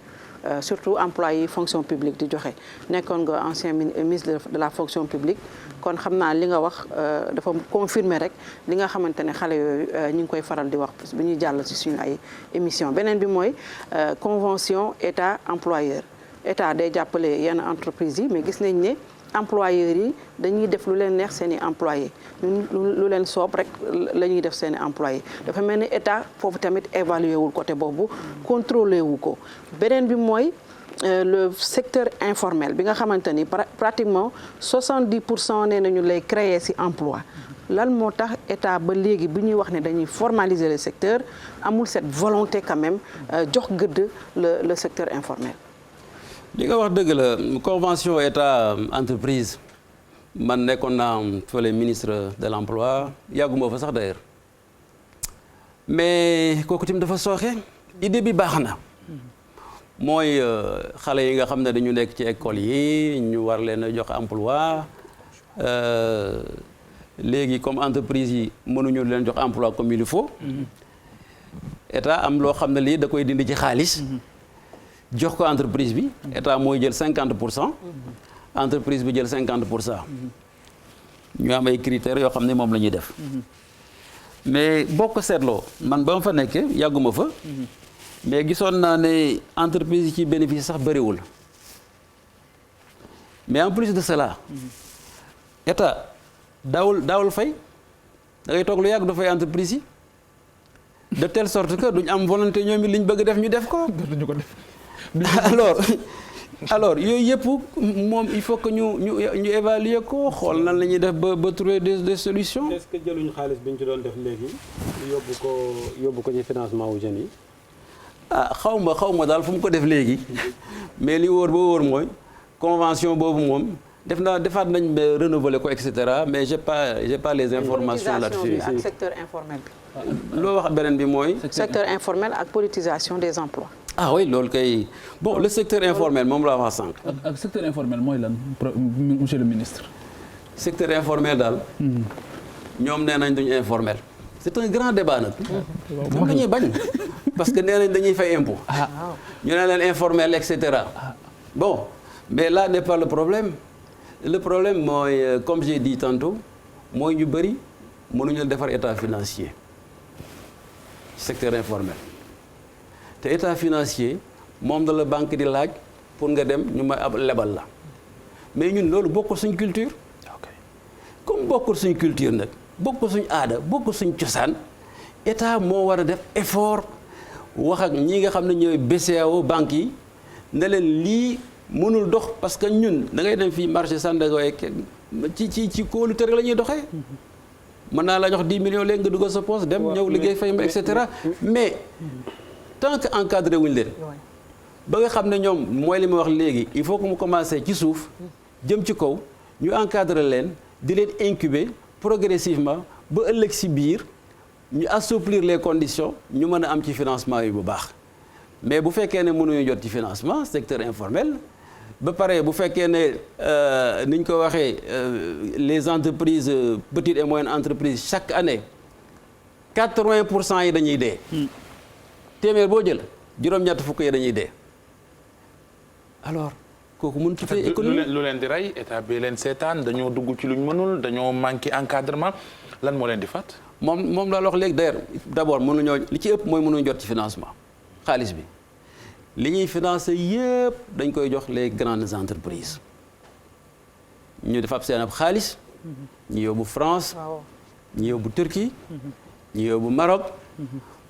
surtout emploi yi fonction publique di joxe nekkoon nga ancien ministre de la fonction publique kon xam naa li nga wax dafa confirmer rek li nga xamante ne xale yooyu ñu ngi koy faral di wax bi ñuy jàll ci suñu ay émission beneen bi mooy convention état employeur état day jàppale yenn entreprise yi mais gis nañ ne employeurs yi dañuy def lu leen neex seen i employés lu leen soob rek la ñuy def seen i employés dafa mel ni état foofu tamit évalué wul côté boobu contrôlé wu ko beneen bi mooy le secteur informel bi nga xamante ni pratiquement 70% nee nañu lay créer ci emploi lan moo tax état ba léegi bi ñuy wax ne dañuy formaliser le secteur amul cette volonté quand même jox gëdd le secteur informel. li nga wax dëgg la convention état entreprise man nekkoon naa fële ministre de l'emploi yàgguma fa sax d'ailleurs mais kooku tamit dafa sooxe idée bi baax na mooy xale yi nga xam ne dañu nekk ci école yi ñu war leen a jox emploi léegi comme entreprise yi mënuñu leen jox emploi comme il faut état am loo xam ne lii da koy dindi ci xaalis jox ko entreprise bi état mooy jël 50% entreprise bi jël 50% ñu am ay critères yoo xam ne moom la ñuy def mais boo ko seetloo man ba ma fa nekkee yàgguma fa mais gisoon naa ne entreprise yi ci bénéfice sax bëriwul mais en plus de cela état daawul fay da ngay toog lu yàgg du fay entreprise yi de telle sorte que duñ am volonté ñoom it liñ bëgg def ñu def ko duñu ko def alors yooyu yëpp moom il faut que ñu évaluer ko xool nan la ñuy def ba trouver des solutions. est-ce que jëluñu xaalis bi ñu ci doon def léegi yóbbu ko ci financement wu jeunes yi. ah xaw ma daal fu mu ko def léegi mais li wóor ba wóor mooy convention boobu moom defaat nañ ba renouveler ko et cetera mais j'ai pas les informations là-dessus. ak secteur informel bi. loo wax beneen bi mooy. secteur informel ak politisation des emplois. ah oui loolu kay bon le secteur informel moom laa wax sànq. ak secteur informel mooy lan monsieur le ministre. secteur informel daal. ñoom nee nañ duñu informel. c'est un grand débat nag. moom la ñuy bañ. parce que nee nañ dañuy fay impôt. ñu ne leen informel et cetera. bon mais là n'est pas le problème. le problème mooy comme j'ai dit tantôt mooy ñu bëri mënuñu defar état financier secteur informel. te état financier moom da la banque di laaj pour nga dem ñu may ab lebal la mais ñun loolu bokkul suñ culture comme bokkul suñ culture nag bokkul suñ aada bokkul suñ cosaan état moo war a def effort wax ak ñi nga xam ne ñooy BCEAO banques yi ne leen lii mënul dox parce que ñun da ngay dem fii marché Sandaga ci kóolute rek la ñuy doxee mën naa la jox 10 millions léegi nga dugal sa poche dem ñëw liggéey fay ma et cetera mais tant que encadré wuñ leen ba nga xam ne ñoom mooy li ma wax léegi il faut que mu commencer ci suuf jëm ci kaw ñu encadré leen di leen incuber progressivement ba ëllëg si biir ñu assouplir les conditions ñu mën a am ci financement yi bu baax mais bu fekkee ne mënuñu jot ci financement secteur informel ba pare bu fekkee ne ni ñu ko waxee les entreprises petites et moyennes entreprises chaque année 80% yi dañuy dee. téeméer boo jël juróom-ñett fukk yi dañuy dee alors kooku mënut a fay économie lu leen di rey état bi leen seetaan dañoo dugg ci luñ mënul dañoo manqué encadrement lan moo leen di fàtt. moom laa wax léegi d'ailleurs d'abord mënuñoo li ci ëpp mooy mënuñu jot ci financement xaalis bi li ñuy financer yëpp dañ koy jox les grandes entreprises ñu def ab seen ab xaalis ñu yóbbu France ñu yóbbu Turquie ñu yóbbu Maroc.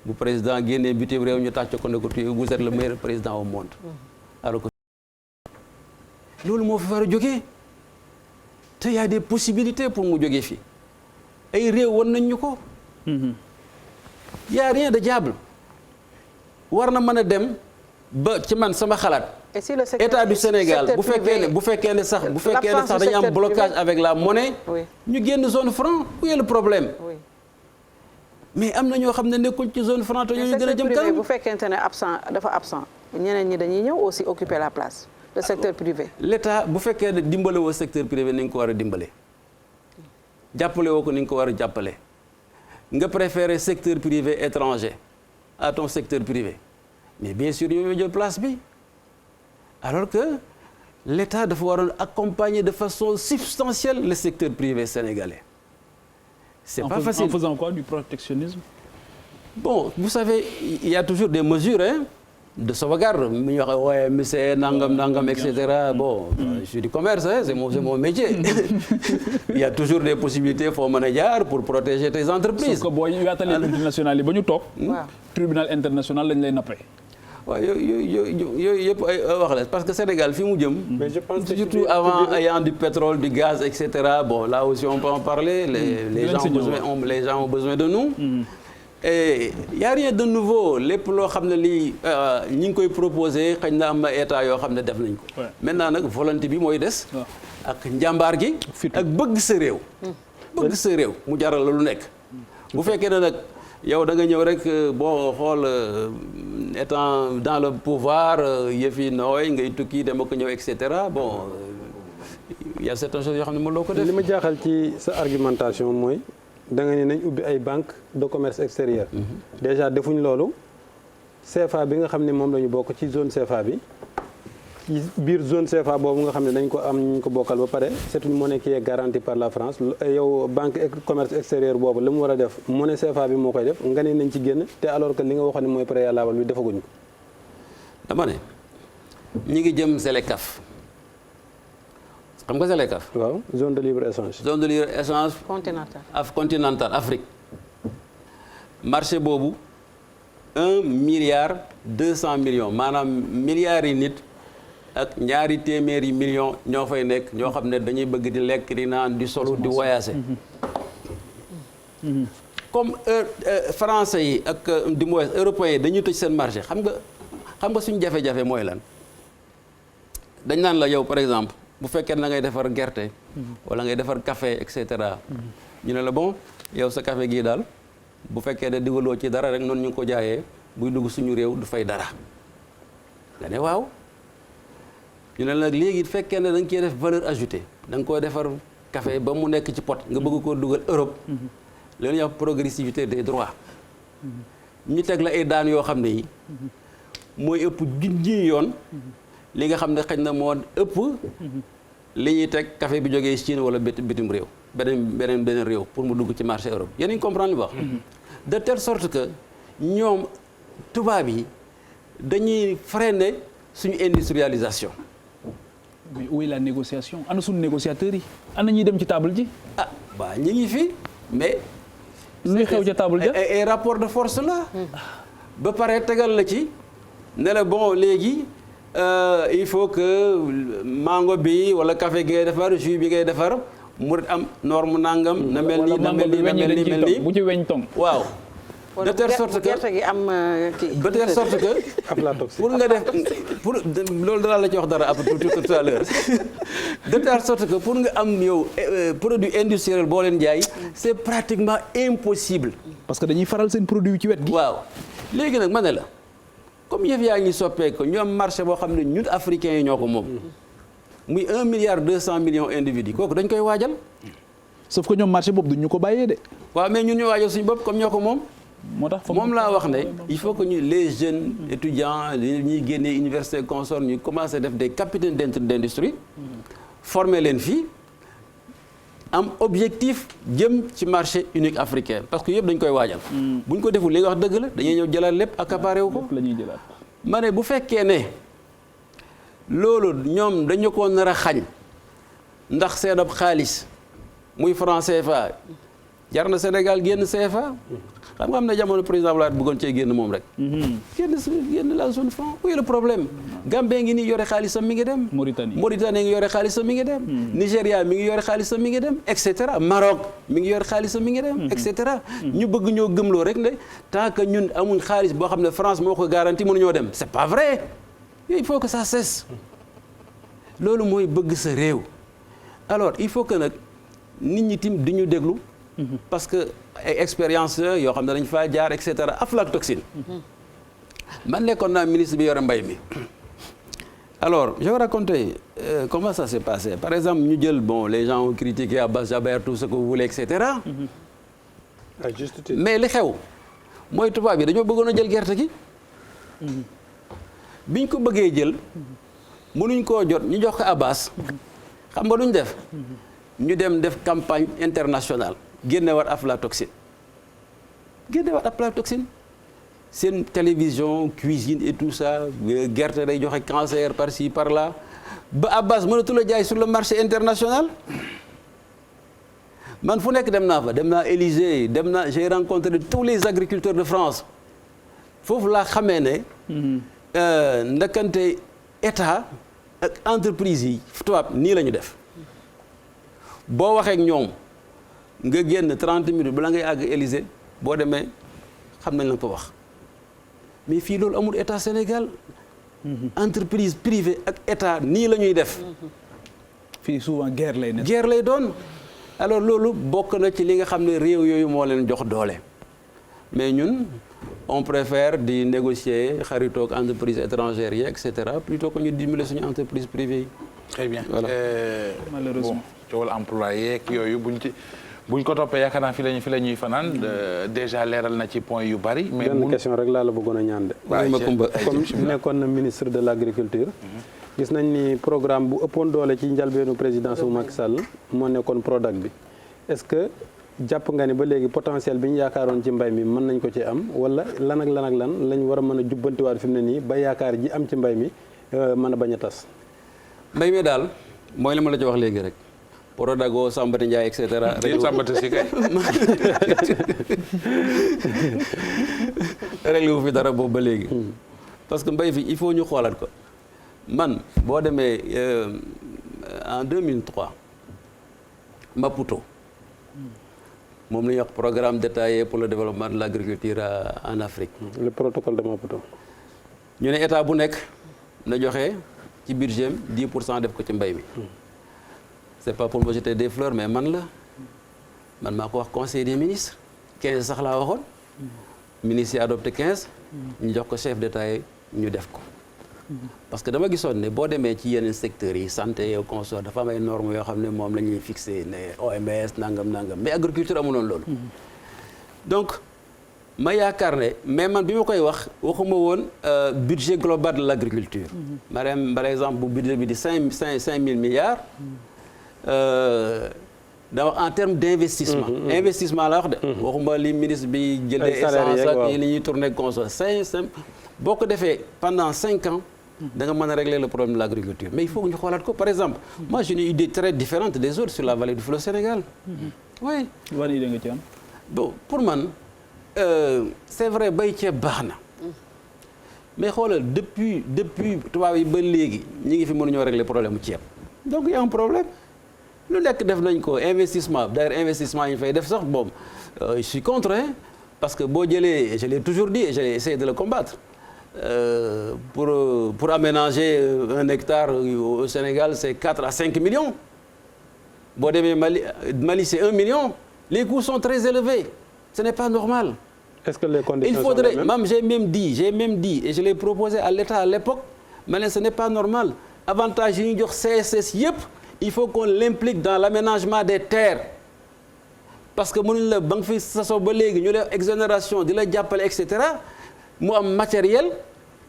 bu président génnee bitim réew ñu tàcc ko ne ko vous êtes le meilleur président au monde. alors que loolu moo fi war a jógee te y a des possibilités pour mu jógee fii ay réew wan nañ ñu ko. y a rien de diable war na mën a dem ba ci man sama xalaat. état du Sénégal bu fekkee ne sax dañu am blocage avec la monnaie. ñu génn zone franc où est le problème. mais am na ñoo xam ne nekkul ci zone franc te ñooñu gën a jëm kanam bu fekkente ne dafa absent ñeneen ñi dañuy ñëw aussi occuper la place le secteur privé. l'État bu fekkee ne dimbale woo secteur privé ni nga ko war a dimbale jàppale woo ko ni nga ko war a jàppale nga préférer secteur privé étranger à ton secteur privé mais bien sûr ñoo jël place bi alors que l'État dafa waroon accompagner de façon substantielle le secteur privé sénégalais. C'est pas facile. En faisant quoi? Du protectionnisme? Bon, vous savez, il y a toujours des mesures de sauvegarde. Ouais, mais c'est nangam, etc. Bon, je suis du commerce, c'est mon métier. Il y a toujours des possibilités pour manager pour protéger tes entreprises. Sauf que boo yaatalee multinationales yi ba ñu toog. Tribunal international lañ lay nappee. waaw yooyu yëpp ay wax la parce que Sénégal fi mu jëm. mais je pense que surtout avant ayant du pétrole du gaz et cetera bon là aussi on peut en parler. Les gens ont besoin de nous. et y a rien de nouveau lépp loo xam ne lii ñi ngi koy proposé xëy na am na état yoo xam ne def nañ ko. maintenant nag volonté bi mooy des. ak njàmbaar gi. ak bëgg sa réew. bëgg sa réew mu jaral la lu nekk. bu fekkee ne nag. yow da nga ñëw rek boo xool étant dans le pouvoir yëf yi nooy ngay tukki dama ko ñëw et cetera bon il y a certaines choses yoo xam ne mënuloo ko def. li ma jaaxal ci sa argumentation mooy da nga ne nañ ubbi ay banque de commerce extérieur. déjà defuñ loolu CFA bi nga xam ne moom la ñu bokk ci zone CFA bi ci biir zone CFA boobu nga xam ne dañ ko am ñu ko bokkal ba pare c'est une monnaie qui est garantie par la France yow banque commerce extérieur boobu la mu war a def monnaie CFA bi moo koy def nga ne nañ ci génn te alors que li nga waxoon ne mooy préalable bi defaguñ ko. dama ne ñi ngi jëm ZLECAf xam nga ZLECAf. waaw zone de libre échange. zone de libre échange. continental Afrique marché boobu 1,2 milliard maanaam milliards yi nit. ak ñaari téeméeri millions ñoo fay nekk ñoo xam ne dañuy bëgg di lekk di naan di solu di voyager comme français yi ak du moins européens yi dañuy tëj seen marché xam nga suñu jafe-jafe mooy lan dañ naan la yow par exemple bu fekkee na ngay defar gerte wala ngay defar café et cetera ñu ne la bon yow sa café gii daal bu fekkee ne digaloo ci dara rek noonu ñu ngi ko jaayee buy dugg suñu réew du fay dara nga ne waaw ñu ne nag léegi fekkee ne da nga cee def valeur ajoutée da nga koy defar café ba mu nekk ci pot nga bëgg koo dugal Europe loolu ñuy wax progressivité des droits ñu teg la ay daan yoo xam ne yi mooy ëpp junni yoon li nga xam ne xëy na moo ëpp li ñuy teg café bi jógee Chine wala bitim réew beneen réew pour mu dugg ci marché Europe yéen a ngi comprendre li wax de telle sorte que ñoom tubaab yi dañuy freiner suñu industrialisation. mais où est la négociation ana suñu négociateurs yi ana ñuy dem ci table ji. ah waa ñi ngi fi mais. luy xew ca table ja ay rapport de force la. ba pare tegal la ci ne la bon léegi il faut que mango bi wala café gi ngay defar jus bi ngay defar mu am norme nangam. na mel nii na mel nii na mel nii bu ci weñ tong waaw. de telle sorte que gerte gi am kii. de telle sorte que pour nga def pour loolu danaa la ci wax dara après tout à l'heure de telle sorte que pour nga am yow produit industriel boo leen jaay c'est pratiquement impossible. parce que dañuy faral seen produit ci wet gi. waaw léegi nag ma ne la comme yëf yaa ngi soppeeku ñu am marché boo xam ne ñun africains yi ñoo ko moom muy 1,2 milliard individus kooku dañ koy waajal. sauf que ñoom marché boobu duñ ñu ko bàyyee de. waaw mais ñun ñu waajal suñu bopp comme ñoo ko moom. moo tax moom laa wax ne il faut que ñu les jeunes étudiants ñuy génnee université consort ñu commencé def des capitaines d'industrie former leen fii am objectif jëm ci marché unique africain parce que yëpp dañ koy waajal. bu ñu ko deful li nga wax dëgg la dañuy ñëw jëlaat lépp accaparé wu ko. la ñuy jëlaat. ma ne bu fekkee ne loolu ñoom dañu ko nar a xañ ndax seen ab xaalis muy franc CFA jar na Sénégal génn CFA. xam nga am na jamono président Wade bëggoon cee génn moom rek. génn la zone franc où est le problème. Gambie ngi nii yore xaalisam mi ngi dem. Mauritanie ngi yore xaalisam mi ngi dem. Nigéria mi ngi yore xaalisam mi ngi dem et cetera Maroc mi ngi yore xaalisam mi ngi dem et cetera. ñu bëgg ñoo gëmloo rek ne tant que ñun amuñ xaalis boo xam ne France moo ko garanti mënuñoo dem c'est pas vrai il faut que ça cesse loolu mooy bëgg sa réew alors il faut que nag nit ñi tim di ñu déglu. parce que ay expérience yoo xam ne dañ faa jaar et cetera aflatoxine man nekkoon naa ministre bi yore mbay mi alors je vais raconter comment ça s'est passé par exemple ñu jël bon les gens ont critiqué Abbas Jaber tout ce que vous voulez et cetera mais li xew mooy tubaab yi dañoo bëggoon a jël gerte gi biñ ko bëggee jël mënuñ koo jot ñu jox ko Abbas xam nga luñ def ñu dem def campagne internationale génnewaat aflatoxine seen télévision cuisine et tout ça gerte day joxe cancer par ci par là ba Abbas mënatul a jaay sur le marché international man fu nekk dem naa Élysée j'ai rencontré tous les agriculteurs de France foofu laa xamee ne ndakante état ak entreprise yi tubaab nii la ñu def boo waxee ak ñoom nga génn 30 minutes bala ngay àgg Élysée boo demee xam nañ la ko wax mais fii loolu amul état Sénégal entreprise privée ak état nii la ñuy def fii souvent guerre lay doon alors loolu bokk na ci li nga xam ne réew yooyu moo leen jox doole mais ñun on préfère di négocier xaritoog entreprise étrangère yi et cetera plutôt que ñu dimbale suñu entreprise privée yi. très bien voilà malheureusement coowal employé yeeg yooyu buñ ko toppee yaakaar naa fi la ñuy fanaan déjà leeral na ci point yu bari. mais benn question rek laa la bëggoon a ñaan de. comme nekkoon na ministre de l' agriculture. gis nañ ni programme bu ëppoon doole ci njalbeenu présidence bu Macky Sall moo nekkoon Prodac bi est-ce que jàpp nga ni ba léegi potentiel bi ñu yaakaaroon ci mbay mi mën nañ ko ci am wala lan ak lan lañ war a mën a jubbantiwaat fi mu ne nii ba yaakaar ji am ci mbay mi mën a bañ a tas. mbay mi daal mooy li ma la ci wax léegi rek Prodago Sambati Ndiaye et cetera. dañuy Sambati si kay. réglé wu fi dara boobu ba léegi. parce que mbay fi il faut ñu xoolaat ko. man boo demee en 2003 Maputo moom la ñuy wax programme détaillé pour le développement de l' agriculture en Afrique. le protocole de Maputo. ñu ne état bu nekk na joxe ci budget 10% def ko ci mbay mi. c' est pas pour me jeter des fleurs mais man maa ko wax conseil des ministres 15 sax laa waxoon. ministre yi adopté 15. ñu jox ko chef d' état yi ñu def ko. parce que dama gisoon ne boo demee ci yeneen secteurs yi santé et consort dafa am ay normes yoo xam ne moom la ñuy fixé ne OMS nangam mais agriculture amuloon loolu. donc ma yaakaar ne mais man bi ma koy waxuma woon budget global de l' agriculture. maanaam par exemple bu budget bi di 5 000 milliards. da wax en terme d' investissement. investissement la wax de. waxuma li ministre bi jëndee essence ak li ñuy tourné consort 5 boo ko defee pendant 5 ans. da nga mën a régler le problème de l' agriculture mais il faut que ñu xoolaat ko par exemple moi j'ai une idée très différente des autres sur la vallée du fleuve Sénégal. oui. ban idée nga ci am. bon pour man c' est vrai bay ceeb baax na mais xoolal depuis tubaab yi ba léegi ñi ngi fi mënuñoo régler problème mu ceeb donc il y a un problème lu nekk def nañ ko investissement d'ailleurs investissement yi ñu fay def sax boobu je suis contre parce que boo jëlee je l'ai toujours dit et j'ai essayé de le combattre. Pour aménager un hectare au Sénégal, c'est 4 à 5 millions. Bon, Mali, c'est 1 million. Les coûts sont très élevés. Ce n'est pas normal. Est-ce que les conditions sont les mêmes? Même, j'ai même dit, et je l'ai proposé à l'État à l'époque, mais ce n'est pas normal. Avantage, CSS, il faut qu'on l'implique dans l'aménagement des terres. Parce que nous avons fait exonération, etc. mu am matériel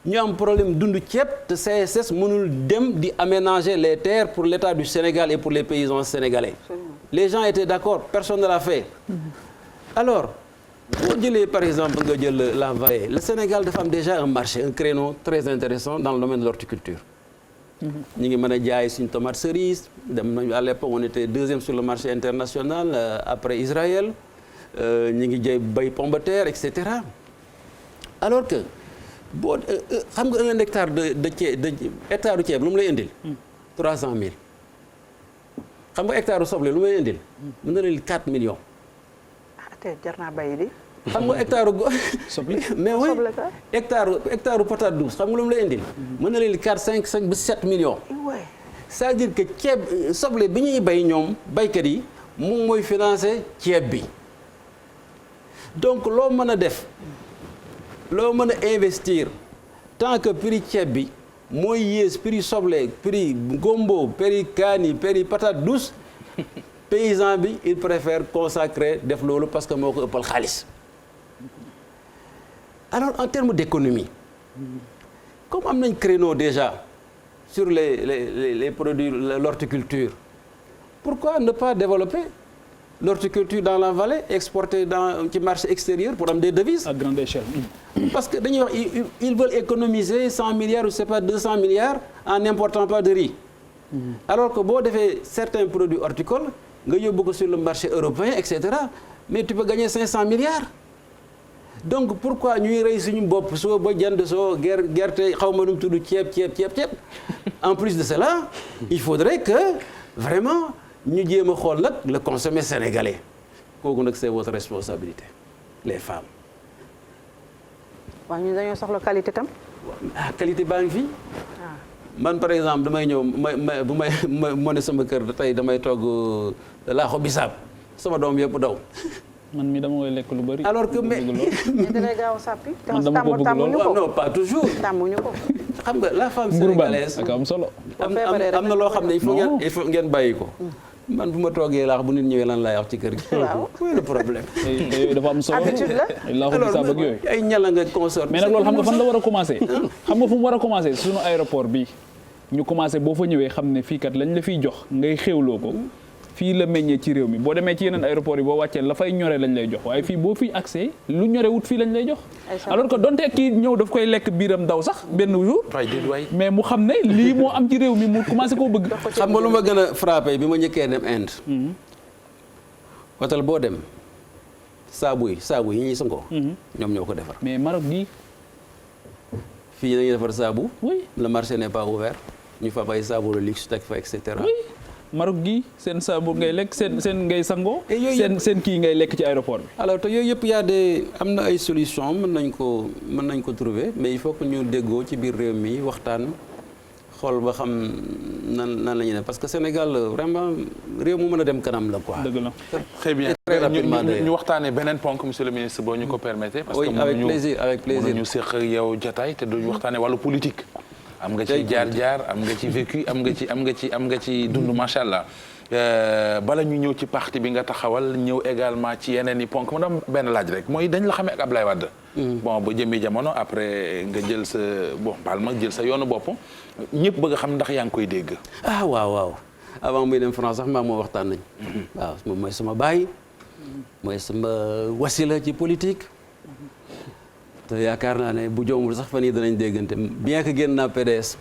ñu am problème dundu ceeb te CSS mënul dem di aménager les terres pour l'État du Sénégal et pour les paysans sénégalais. Les gens étaient d'accord, personne ne l'a fait. Alors boo jëlee par exemple nga jël la vallée, le Sénégal dafa am déjà un marché, un créneau très intéressant dans le domaine de l'horticulture. ñu ngi mën a jaay suñu tomate cerise dem nañu à l'époque on était 2e sur le marché international après Israël ñu ngi jaay bay pomme de terre et cetera. alors que boo xam nga un hectare de hectare du ceeb lu mu lay indil. 300 000. xam nga hectare du soble lu may indil. mën na leen 4 millions. ah te jar naa bay di. xam nga hectare soble mais oui hectare patate douce xam nga lu mu lay indil. mën na leen 4 5 ba 7 millions. c'est-à-dire que ceeb soble bi ñuy bay ñoom baykat yi moom mooy financer ceeb bi donc loo mën a def. loo mën a investir tant que prix ceeb bi mooy yées prix soble prix gombo prix kaani prix patate douce paysan bi il préfère consacrer def loolu parce que moo ko ëppal xaalis alors en termes d'économie comme am nañ créneau déjà sur les produits l'horticulture pourquoi ne pas développer l'horticulture dans la vallée exporter ci marché extérieur pour am des devises à grande échelle. parce que dañuy wax ils veulent économiser 100 milliards ou c'est pas 200 milliards en n'important pas de riz alors que boo defee certains produits horticoles nga yóbbu ko sur le marché européen et cetera mais tu peux gagner 500 milliards donc pourquoi ñuy rey suñu bopp soo ba jënd soo gerte xaw ma nu mu tudd ceeb en plus de cela il faudrait que vraiment ñu jéem a xool nag le consommer sénégalais kooku nag c'est votre responsabilité les femmes. waaw ñun dañoo soxla qualité tam. qualité baa ngi fi. man par exemple damay ñëw bu may ne sama kër tey damay togg laaxu bisaab sama doom yëpp daw. man mi dama koy lekk lu bari. alors que mais. dina gaaw a sàppi. man dama ko bëgg lool non pas toujours. tàmmuñu ko. xam nga la femme sénégalaise ak am solo. am na loo xam ne il faut ngeen bàyyi ko. man bu ma toogee laax bu nit ñëwee lan laay wax ci kër gi. waaw mooy le problème. yooyu dafa am solo. habitude la. laaxu bisaab ak yooyu. ay ñala nga consort. mais nag loolu xam nga fan la war a commencer. xam nga fu mu war a commencer suñu aéroport bi ñu commencer boo fa ñëwee xam ne fii kat lañ la fiy jox ngay xéwloo ko. fii la meññee ci réew mi boo demee ci yeneen aéroport yi boo wàccee la fay ñore lañ lay jox waaye fii boo fi accès lu ñore wut fii lañ lay jox alors que donte kii ñëw daf koy lekk biiram daw sax benn jour mais mu xam ne lii moo am ci réew mi mu commencé koo bëgg xam nga lu ma gën a frappé bi ma njëkkee dem Inde hôtel boo dem saabu yi ñuy sangoo ñoom ñoo ko defar mais Maroc gi fii dañuy defar saabu oui le marché n'est pas ouvert ñu fa ay saabu de luxe teg fa et cetera Maroc gi seen saabu ngay lekk seen ngay sangoo seen kii ngay lekk ci aéroport bi alors te yooyu yëpp yaa de am na ay solution mën nañ ko trouver mais il faut que ñu déggoo ci biir réew mi waxtaan xool ba xam nan la ñuy def parce que Sénégal vraiment réew mu mën a dem kanam la quoi. dëgg la très bien ñu waxtaanee beneen ponk monsieur le ministre boo ñu ko permettez. parce que avec plaisir ñu séq ak yow jotaay te duñu waxtaanee wàllu politique. am nga ci jaar-jaar am nga ci vécu am nga ci dund macha allah bala ñu ñëw ci parti bi nga taxawal ñëw également ci yeneen i ponk mu dam benn laaj rek mooy dañ la xamee ak Ablaye Wade. bon ba jëmee jamono après nga jël sa baal ma jël sa yoonu bopp ñëpp bëgg a xam ndax yaa ngi koy dégg. ah waaw avant muy dem France sax maa moo waxtaan nañ waaw moom mooy sama baay mooy sama wasila ci politique. te yaakaar naa ne bu joomul sax fan yii danañ déggante bien que génn naa PDS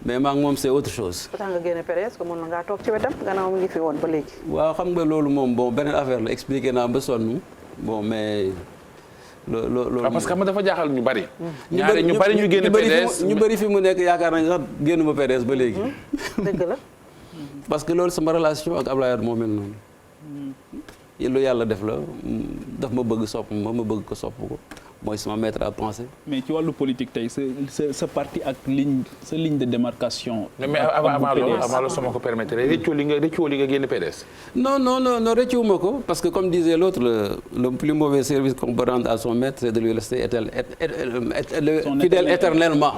mais maa ngi moom c'est autre chose. ba tax nga génne PDS ko mën na ngaa toog ci wetam gannaaw mu ngi fi woon ba léegi. waaw xam nga loolu moom bon beneen affaire la expliqué naa ba sonn bon mais. loolu parce que xam nga dafa jaaxal ñu bari. ñu bari ñu génn PDS ñu bari fi mu nekk yaakaar nañ sax génn ma PDS ba léegi. dëgg la. parce que loolu sama relation ak Ablaye Wade moo mel noonu. lu yàlla def la daf ma bëgg sopp ma bëgg ko sopp ko. mooy sama maître à penser. mais ci wàllu politique tey sa parti ak ligne de démarcation. mais avant loolu sama ko permettre rëccoo li nga génn PDS. non rëccuwuma ko parce que comme disait l'autre le plus mauvais service qu'on peut rendre à son maître c'est de lui rester fidèle éternellement.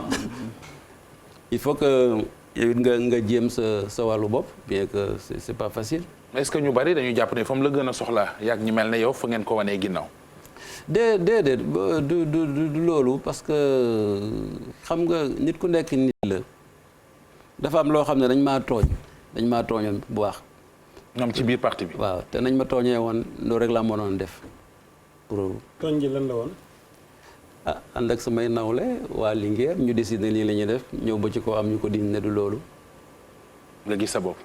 il faut que yow nga jéem sa wàllu bopp bien que c'est pas facile. est-ce que ñu bari dañu jàpp ne fa mu la gën a soxla yàgg ñu mel ne yow fa ngeen ko wanee ginnaaw. déedéet du loolu parce que xam nga nit ku nekk nit la dafa am loo xam ne dañ maa tooñoon bu baax. ñoom ci biir parti bi. waaw te nañ ma tooñee woon loolu rek laa mënoon def pour. tooñ ji lan la woon. ah ànd ak samay nawle waa Linguère ñu décider lii la ñuy def ñëw ba ci ko am ñu ko diñ ne du loolu. nga gis sa bopp.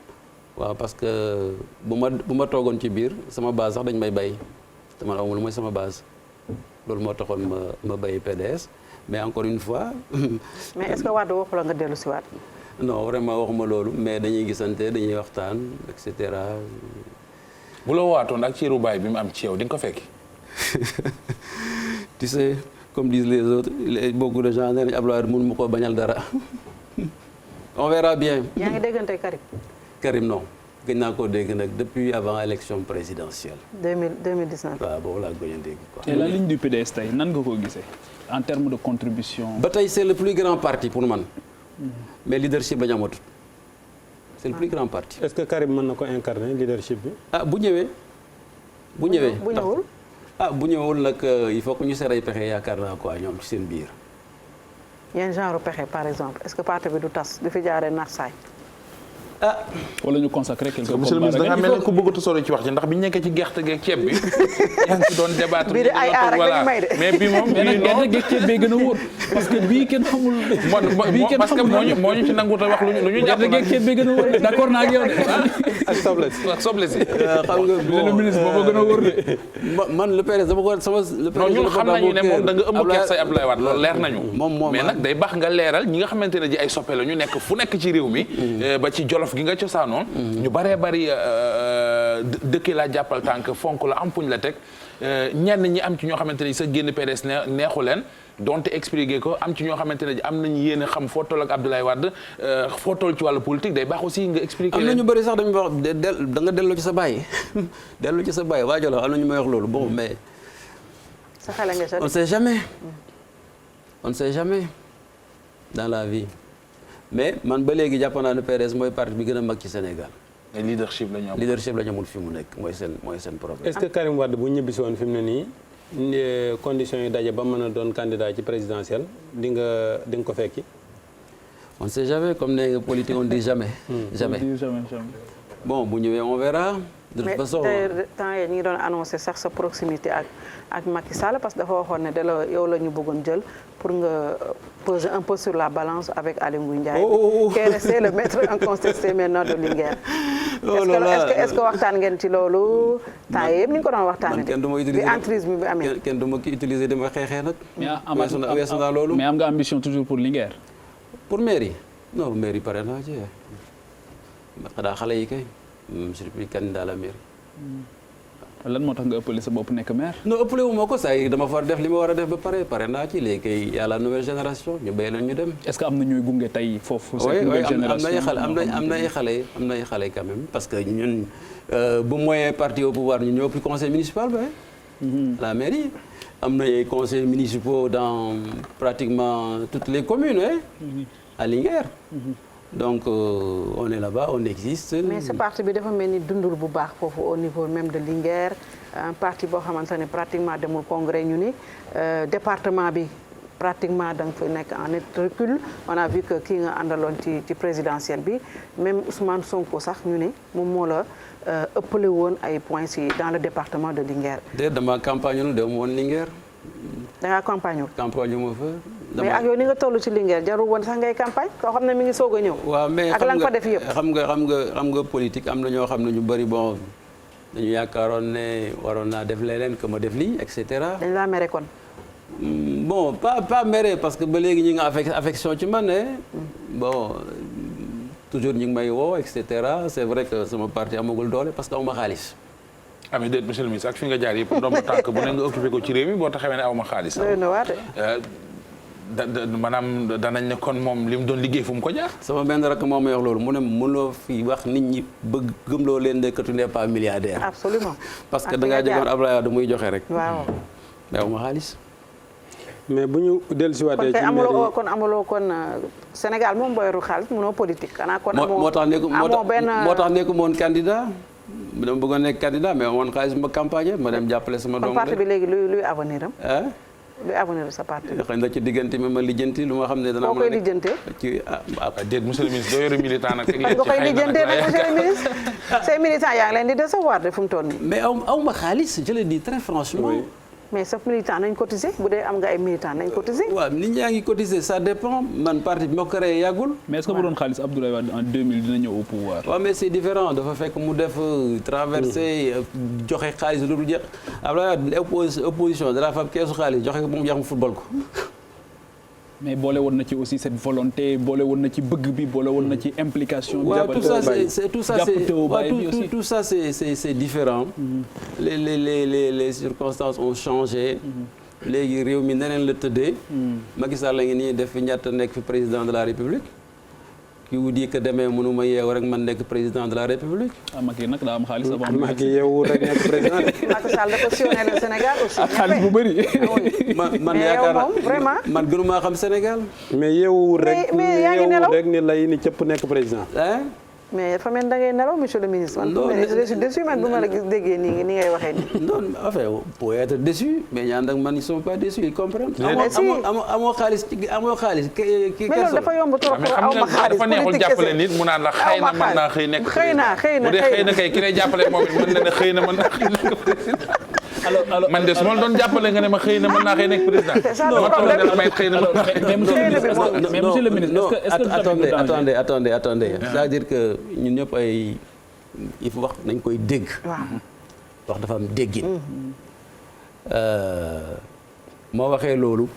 waaw parce que bu ma toogoon ci biir sama base sax dañ may bàyyi te man amul mooy sama base. loolu moo taxoon ma bàyyi PDS mais encore une fois. mais est-ce que Wade waxu la nga dellu si waat. non vraiment waxuma loolu mais dañuy gisante dañuy waxtaan et cetera. bu la waatoon ak ciiru baay bi mu am ci yow di nga ko fekki. tu sais comme disent les autres beaucoup de gens nee nañu Abdoulaye mënu ma koo bañal dara on verra bien. yaa ngi déggante Karim. Karim non. gëj naa koo dégg nag depuis avant élection présidentielle. 2019. waaw boobu laa gëj a dégg quoi. et la ligne du PDS tey nan nga ko gisee en termes de contribution. ba tey c'est le plus grand parti pour man. mais leadership lañu amatut. c'est le plus grand parti. est-ce que Karim mën na ko incarner leadership bi. ah bu ñëwee. bu ñëwee bu ñëwul. bu ñëwul nag il faut que ñu seray pexe yaakaar naa quoi ñoom ci seen biir. yan genre pexe par exemple est-ce que parti bi du tas du fi jaaree nax saay. wala ñu consacrer quelque monsieur le ministre da nga mel ne ku bëggatu sori ci wax ji ndax bi ñu nekkee ci gerte geeg ceeb bi yaa ngi ci doon débattre bii de ay aar rek lañu may de mais bi moom mais nag gerte geeg ceeb bee gën a wóor parce que bii kenn xamul parce que moo ñu ci nanguta wax lu ñu jàpp gerte geeg ceeb bee gën a wóor d'accord naa ak yow de ak soble si ak soble si xam nga monsieur le ministre boobu gën a wóor de man le PDS dama ko sama le PDS ñun xam nañu ne moom da nga ëmb kees say Abdoulaye Wade loolu leer nañu mais nag day baax nga leeral ñi nga xamante ne ji ay soppe la ñu nekk fu nekk ci réew mi ba ci Jolof gi nga cosaanoon ñu baree bari dëkki laa jàppal tànk fonk la am fuñ la teg ñenn ñi am ci ñoo xamante ne sa génn PDS neexu leen donte expliqué ko am ci ñoo xamante ne am nañu yéene xam foo toll ak Abdoulaye Wade foo toll ci wàllu politique day baax aussi nga expliqué leen. am na ñu bëri sax dañu wax da nga delloo ci sa bàyyi delloo ci sa bàyyi waa Jolof am na ñu may wax loolu bon mais. sa xel nga on sait jamais on sait jamais dans la vie. mais man ba léegi jàpp naa ne PDS mooy parti bi gën a mag ci Sénégal. mais leadership la ñu am. leadership la ñu amul fi mu nekk mooy seen problème. est-ce que Karim Wade bu ñibbisi woon fi mu ne nii conditions yi daje ba mën a doon candidat ci présidentielle di nga ko fekki. on sait jamais comme ne nga politique on dit jamais. jamais bon bu ñëwee on verra. de toute façon mais temps yii ñu ngi doon annoncé sax sa proximité ak Macky Sall parce que dafa waxoon ne yow la ñu bëggoon jël pour nga peser un peu sur la balance avec Aly Ngouille Ndiaye. qui est resté le maître incontesté maintenant de Linguère. est-ce que waxtaan ngeen ci loolu. temps yii yëpp ni ñu ko doon waxtaanee. kenn du ma utiliser bi entrisme bi amee. kenn du ma ki utiliser dama xeexee nag. weesu naa loolu. mais am nga ambition toujours pour Linguère. pour mairie non mairie pare naa ci xanaa xale yi kay. je suis plus candidat à la mairie. lan moo tax nga ëppale sa bopp nekk maire. non ëppale wu ma ko saa yi dama far def li ma war a def ba pare naa ci léegi kay y a la nouvelle génération ñu béy leen ñu dem. est-ce que am na ñuy gunge tey foofu. cette nouvelle génération am na ay xale quand même parce que ñun bu moyen parti au pouvoir ñu ñëw plus conseil municipal ba la mairie. am na ay conseils municipaux dans pratiquement toutes les communes à Linguère. donc on est là-bas on existe. mais ce parti bi dafa mel ni dundul bu baax foofu au niveau même de Linguère un parti boo xamante ne pratiquement demul congrès ñu ni département bi pratiquement da nga fa nekk en net recul on a vu que kii nga àndaloon ci présidentielle bi même Ousmane Sonko sax ñu ne moom moo la ëppale woon ay points si dans le département de Linguère. déedéet dama campagne lu dem woon Linguère. da ngaa campagne wul. campagne ma fa. mais ak yow ni nga toll ci Linguère jarul woon sax ngay campagne koo xam ne mi ngi soog a ñëw. waaw mais ak la nga fa def yëpp. xam nga politique am na ñoo xam ne ñu bëri bon dañu yaakaaroon ne waroon naa def leneen que ma def lii et cetera. dañ laa mere kon. bon pas mere parce que ba léegi ñi nga affection ci man ne bon toujours ñu ngi may woo et cetera c'est vrai que sama parti amagul doole parce que amuma xaalis. ah mais déet monsieur le ministre ak fi nga jaar yëpp ndomb tànk bu ne nga occupé ko ci réew mi boo taxawee ne aw ma xaalis. maanaam danañ ne kon moom li mu doon liggéey fu mu ko jaar. sama benn rakk moom may wax loolu mu ne mënuloo fi wax nit ñi bëgg gëmloo leen ne que tu n'es pas milliardaire. absolument parce que da ngaa jógoon Abdoulaye Wade muy joxe rek. waaw mais aw ma xaalis. mais bu ñu dellusiwaatee ci amuloo kon Sénégal moom booyoru xaalis mënoo politique. xanaa kon moo tax nekku moon candidat. dama bëggoon nekk candidat mais amoon xaalis ma campagne ma dem jàppale sama doom. kon parti bi léegi luy avenir am. luy avenir sa parti bi. xëy na ci diggante mi ma lijjanti lu ma xam ne dana. koo koy lijjantee ci déet monsieur le ministre doo yore militant nag. nga koy lijjantee nag monsieur le ministre. say militants yaa ngi leen di décevoir de fu mu toll nii. mais aw ma xaalis je le dis très franchement. mais sa militant nañ cotiser bu dee am nga ay militant nañ cotiser. waaw nit ñaa ngi cotiser ça dépend man parti bi ma ko créé yàggul. mais est-ce que bu doon xaalis Abdoulaye Wade en 2000 dina ñëw au pouvoir. waaw mais c'est différent dafa fekk mu def traversé joxe xaalis lu dul jeex Abdoulaye Wade opposition dara fab keesu xaalis joxe ko moom jeex mu football ko. mais boole woon na ci aussi cette volonté boole woon na ci bëgg bi boole woon na ci implication. waaw tout ça c'est différent. les circonstances ont changé. léegi réew mi neneen la tëddee. Macky Sall la ngi nii def fi ñett nekk fi président de la République. qui vous dit que demee mënuma yeewu rek man nekk président de la République. Macky nag daa am xaalis avant. Macky yeewu rek nekk président. Macky Sall dafa sillonné le Sénégal aussi. ak xaalis bu bëri. man yaakaar vraiment man gënumaa xam Sénégal. mais yeewuwul rek ni lay ni cëpp nekk président. mais dafa mel da ngay nelaw monsieur le ministre. man je suis déçu man bu ma la déggee nii ngay waxee nii. non enfin pour être déçu mais ñi ànd ak man ils sont pas déçus ils comprennent. amoo xaalis kii mais loolu dafa yomb trop aw ma xaalis dafa neexul jàppale nit mu naan la xëy na mën naa xëy nekk bu dee xëy na kay ki lay jàppale moom it mën na ne xëy na mën naa xëy nekk président. alors man de su ma la doon jàppale nga ne ma xëy na mën naa xëy nekk président. c'est ça le problème may xëy na mën naa xëy. mais monsieur le ministre attendez c'est-à-dire que ñun ñëpp ay il faut wax nañ koy dégg. wax dafa am déggin. moo waxee loolu.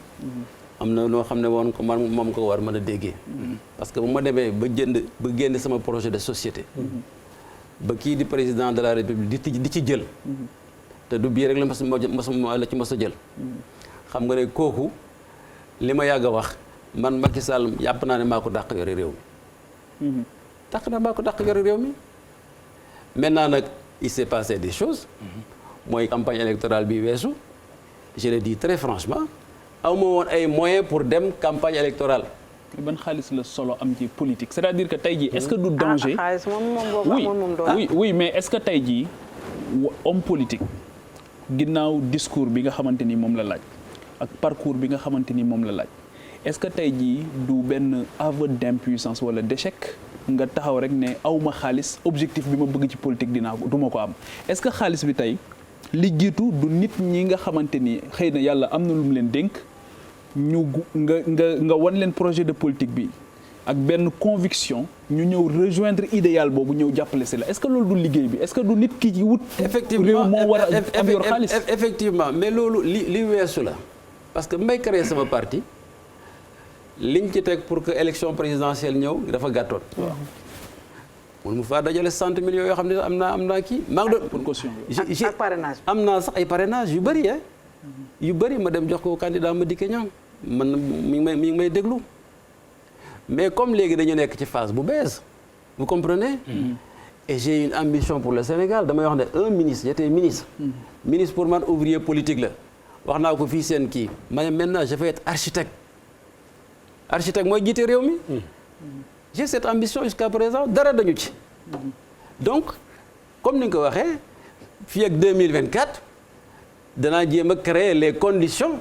am na noo xam ne woon ko man moom ko war mën a déggee. parce que bu ma demee ba génn sama projet de société. ba kii di président de la république di ci jël. te du bii rek la la ci mos a jël. xam nga ne kooku li ma yàgg a wax man Macky Sall yàpp naa ne maa ko dàq yore réew mi. dàq naa maa ko dàq yore réew mi. maintenant nag il s'est passé des choses. mooy campagne électorale bi weesu. je le dis très franchement aw ma woon ay moyens pour dem campagne électorale. ban xaalis la solo am ci politique c'est-à-dire que tey jii est-ce que du danger. xaalis moom oui mais est-ce que tey jii homme politique. ginnaaw discours bi nga xamante ni moom la laaj ak parcours bi nga xamante ni moom la laaj est-ce que tey jii du benn aveu d'impuissance wala d'échec nga taxaw rek ne awma xaalis objectif bi ma bëgg ci politique du ma ko am est-ce que xaalis bi tey li jiitu du nit ñi nga xamante ni xëy na yàlla am na lu mu leen dénk ñu nga wan leen projet de politique bi ak benn conviction ñu ñëw rejoindre idéal boobu ñëw jàppale si la est-ce que loolu du liggéey bi est-ce que du nit ki ci wut. effectivement réew moo war a am yor xaalis. effectivement mais loolu li weesu la parce que may créé sama parti liñ ci teg pour que élection présidentielle ñëw dafa gàttoon. waaw mun mu faa dajale 60 millions yoo xam ne am naa kii. maa ngi doon pour caution ak parrainage. am naa sax ay parrainage yu bëri yu bëri ma dem jox ko candidat Madické Niang man mi ngi may déglu. mais comme léegi dañu nekk ci phase bu bees vous comprenez. et j'ai une ambition pour le Sénégal damay wax ne un ministre j'étais ministre. ministre pour man ouvrier politique la wax naa ko fii seen kii ma maintenant je vais être architecte mooy jiite réew mi. j'ai cette ambition jusqu'à présent dara dañu ci. donc comme ni nga ko waxee fii ak 2024 danaa jéem a créer les conditions.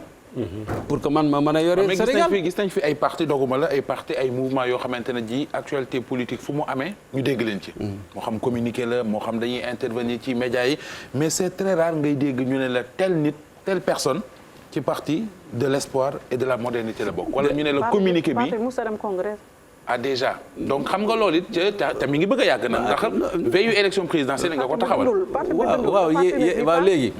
pour que man ma mën a yore Sénégal mais gis nañ fi ay parti doguma la ay parti ay mouvement yoo xamante ne ji actualité politique fu mu amee ñu dégg leen ci. moo xam communiqué la moo xam dañuy intervenir ci médias yi mais c'est très rare ngay dégg ñu ne la tel nit telle personne ci parti de l'espoir et de la modernité la bokk. wala ñu ne la communiqué bi parti Moussa dem congrès. ah déjà donc xam nga loolu it te mi ngi bëgg a yàgg nag ndax veillu élection présidentielle nga ko taxawal. waaw léegi.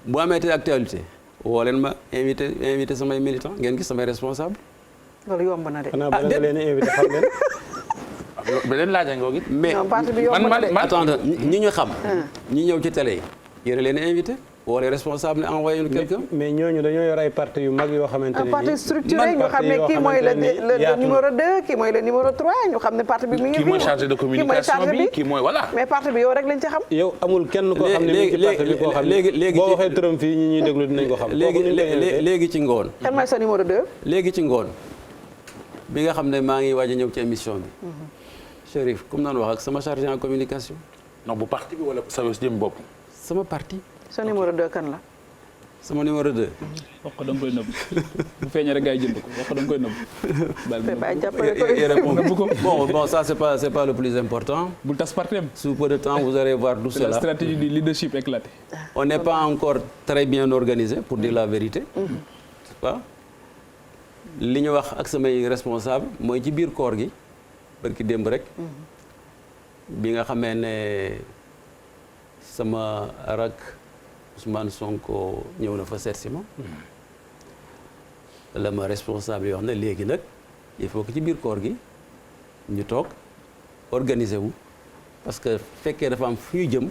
bu amee te actualité. woo leen ma invité samay militants ngeen gis samay responsable. loolu yomb na de. xanaa ba nga leen invité xam leen. beneen laaj nga it. mais man attends ñi ñu xam. ñi ñëw ci télé yi. yéen leen invité. woo les responsables ne envoyé ñu quelqu'un. mais ñooñu dañoo yor ay parti yu mag yoo xamante ne nii. parti structuré ñu xam ne kii mooy le numéro 2 kii mooy le numéro 3 ñu xam ne parti bi mi ngi fi. kii mooy chargé de communication bi kii mooy voilà. mais parti bi yow rek lañ ci xam. yow amul kenn koo xam ne mi ngi ci parti bi koo xam ne boo waxee turam fii ñi ñuy déglu dinañ ko xam. léegi ci ngoon. kan mooy sa numéro 2. léegi ci ngoon bi nga xam ne maa ngi waaj a ñëw ci émission bi. Chérif comme naan wax ak sama chargé en communication. non bu parti bi wala sa jëm bopp. sama parti. sa numéro 2 kan la. sama numéro 2. wax ko da nga koy nëbb bu feeñee rek gars yi jënd ko wax ko da nga koy nëbb. bon ça c'est pas le plus important. bul tas partem. sous peu de temps vous allez voir tout cela. La stratégie du leadership éclatée. On n'est pas encore très bien organisé pour dire la vérité. waaw li ñu wax ak samay responsable mooy ci biir koor gi barki démb rek. bi nga xamee ne sama rak Ousmane Sonko ñëw na fa seet si ma la ma responsable yi wax ne léegi nag il faut que ci biir koor gi ñu toog organiser wu parce que fekkee dafa am fu ñu jëm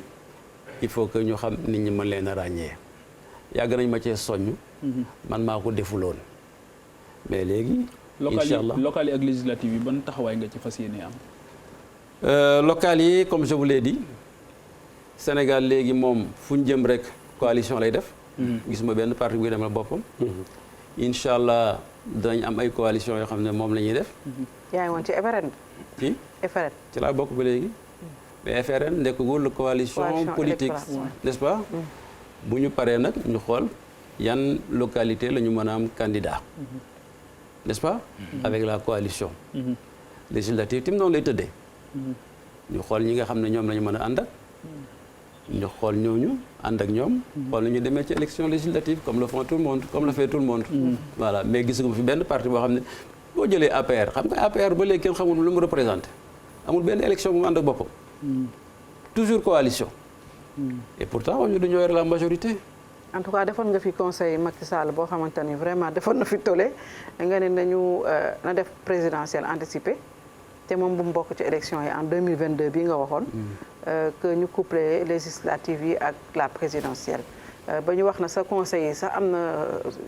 il faut que ñu xam nit ñi mën leen a ràññee yàgg nañ ma cee soññ man maa ko defuloon mais léegi incha allah local yi ak législative yi ban taxawaay nga ci fas yéene am. local yi comme je vous l'ai dit Sénégal léegi moom fu ñu jëm rek coalition lay def. gisuma benn parti buy demal boppam. incha allah danañ am ay coalition yoo xam ne moom la ñuy def. yaa ngi woon ci Everend. ci FRN ci laa bokk ba léegi mais FRN nekkagul coalition politique n'est-ce pas bu ñu paree nag ñu xool yan localité la ñu mën a am candidat n'est-ce pas avec la coalition législative tim noonu lay tëddee ñu xool ñi nga xam ne ñoom la ñu mën a ànd ak ñu xool ñooñu ànd ak ñoom xool na ñu demee ci élection législative comme le font tout le monde comme le fait tout le monde voilà mais gisuma fi benn parti boo xam ne boo jëlee APR xam nga APR ba léegi kenn xamul lu mu représenté amul benn élection bu mu ànd ak boppam toujours coalition et pourtant ñu dañoo yore la majorité en tout cas defoon nga fi conseil Macky Sall boo xamante ni vraiment defoon na fi tollé nga ne nañu na def présidentielle anticipée te moom bu mu bokk ci élection yi en 2022 bii nga waxoon que ñu couplé législative yi ak la présidentielle ba ñu wax na sa conseil yi sax am na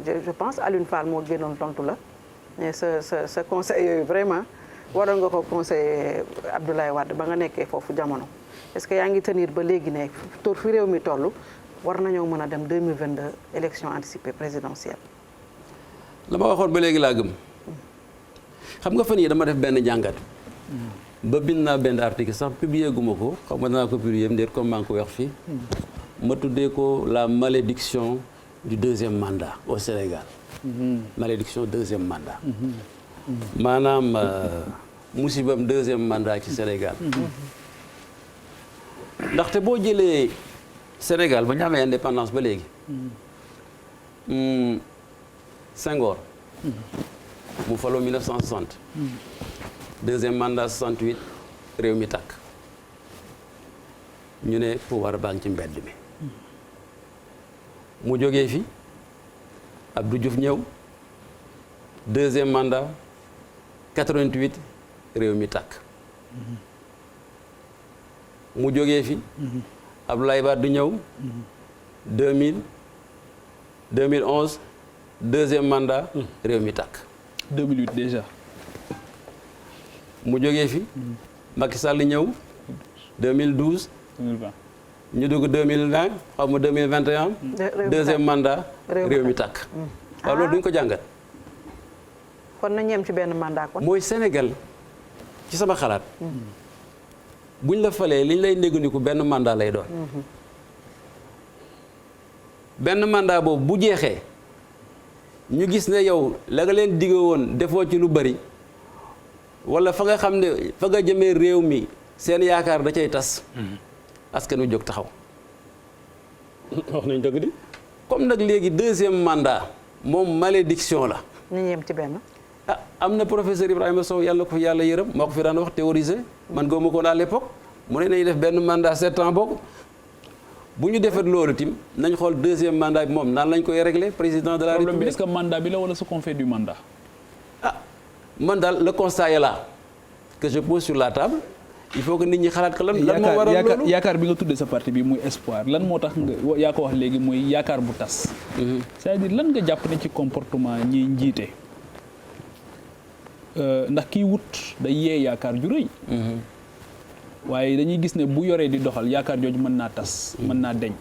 je pense Alioune Fall moo génnoon tontu la mais sa conseil yooyu vraiment waroon nga ko conseiller Abdoulaye Wade ba nga nekkee foofu jamono est-ce que yaa ngi tenir ba léegi ne tour fi réew mi toll war nañoo mën a dem 2022 élection anticipée présidentielle. la ma waxoon ba léegi laa gëm xam nga fan yii dama def benn jàngat ba bind naa benn article sax publié guma ko xam nga danaa ko publié ndéet comme maa ngi ko wax fii ma tuddee ko la malédiction du deuxième mandat au Sénégal malédiction deuxième mandat maanaam musibam deuxième mandat ci Sénégal ndaxte boo jëlee Sénégal ba ñu amee indépendance ba léegi Senghor mu faloo 1960 deuxième mandat 68 réew mi tàkk ñu ne pouvoir baa ngi ci mbedd mi mu jógee fi Abdou Diouf ñëw deuxième mandat 88 réew mi tàkk mu jógee fi Abdoulaye Wade ñëw 2011 deuxième mandat réew mi tàkk 2008 déjà mu jógee fi Macky Sall ñëw 2012 2020 ñu dugg 2020 xaw ma 2021 deuxième mandat réew mi tàkk waaw loolu duñ ko jàngat kon nañ yem ci benn mandat kon mooy Sénégal ci sama xalaat buñ la falee liñ lay néggandiku benn mandat lay doon benn mandat boobu bu jeexee ñu gis ne yow la nga leen digge woon defoo ci lu bari wala fa nga xam ne fa nga jëmee réew mi seen yaakaar da cay tas askan wi jóg taxaw wax nañ dëgg di comme nag léegi deuxième mandat moom malédiction la nañ yem ci benn ah am na professeur Ibrahima Sow yàlla ko fi yàlla yërëm moo ko fi daan wax théorisé man góob ma ko à l'époque mu ne nañu def benn mandat 7 ans bokk bu ñu defee loolu tim nañ xool deuxième mandat bi moom naan lañ koy régler président de la problème bi République. est-ce que mandat bi la wala ce qu'on fait du mandat. ah man daal le constat est là que je pose sur la table il faut que nit ñi xalaat ko lan moo waral loolu yaakaar bi nga tuddee sa parti bi muy espoir lan moo tax nga yaa ko wax léegi muy yaakaar bu tas. c'est-à-dire lan nga jàpp ne ci comportement ñi njiite. ndax kii wut day yee yaakaar ju rëy. waaye dañuy gis ne bu yoree di doxal yaakaar jooju mën naa tas. mën naa deñ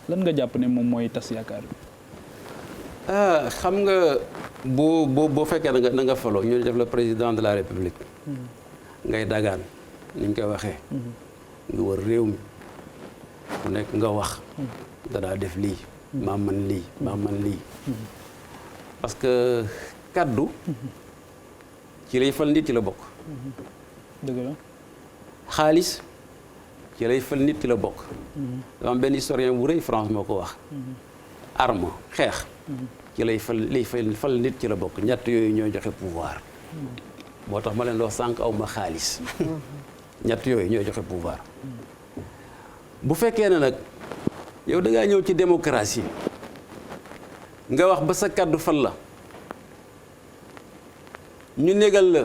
lan nga jàpp ne moom mooy tas yaakaar bi. xam nga boo fekkee na nga faloo ñu def le président de la République. ngay dagaan ni ñu koy waxee. nga wër réew mi ku nekk nga wax. danaa def lii. maa man lii maa man lii. parce que kaddu. ci lay fal nit ci la bokk. dëgg la. xaalis ci lay fal nit ci la bokk. dafa am benn historien bu rëy France moo ko wax. arme xeex. ci lay fal nit ci la bokk ñett yooyu ñoo joxe pouvoir. moo tax ma leen di wax sànq aw ma xaalis. ñett yooyu ñooy joxe pouvoir. bu fekkee ne nag yow da ngaa ñëw ci démocratie nga wax ba sa kàddu fal la. ñu négal la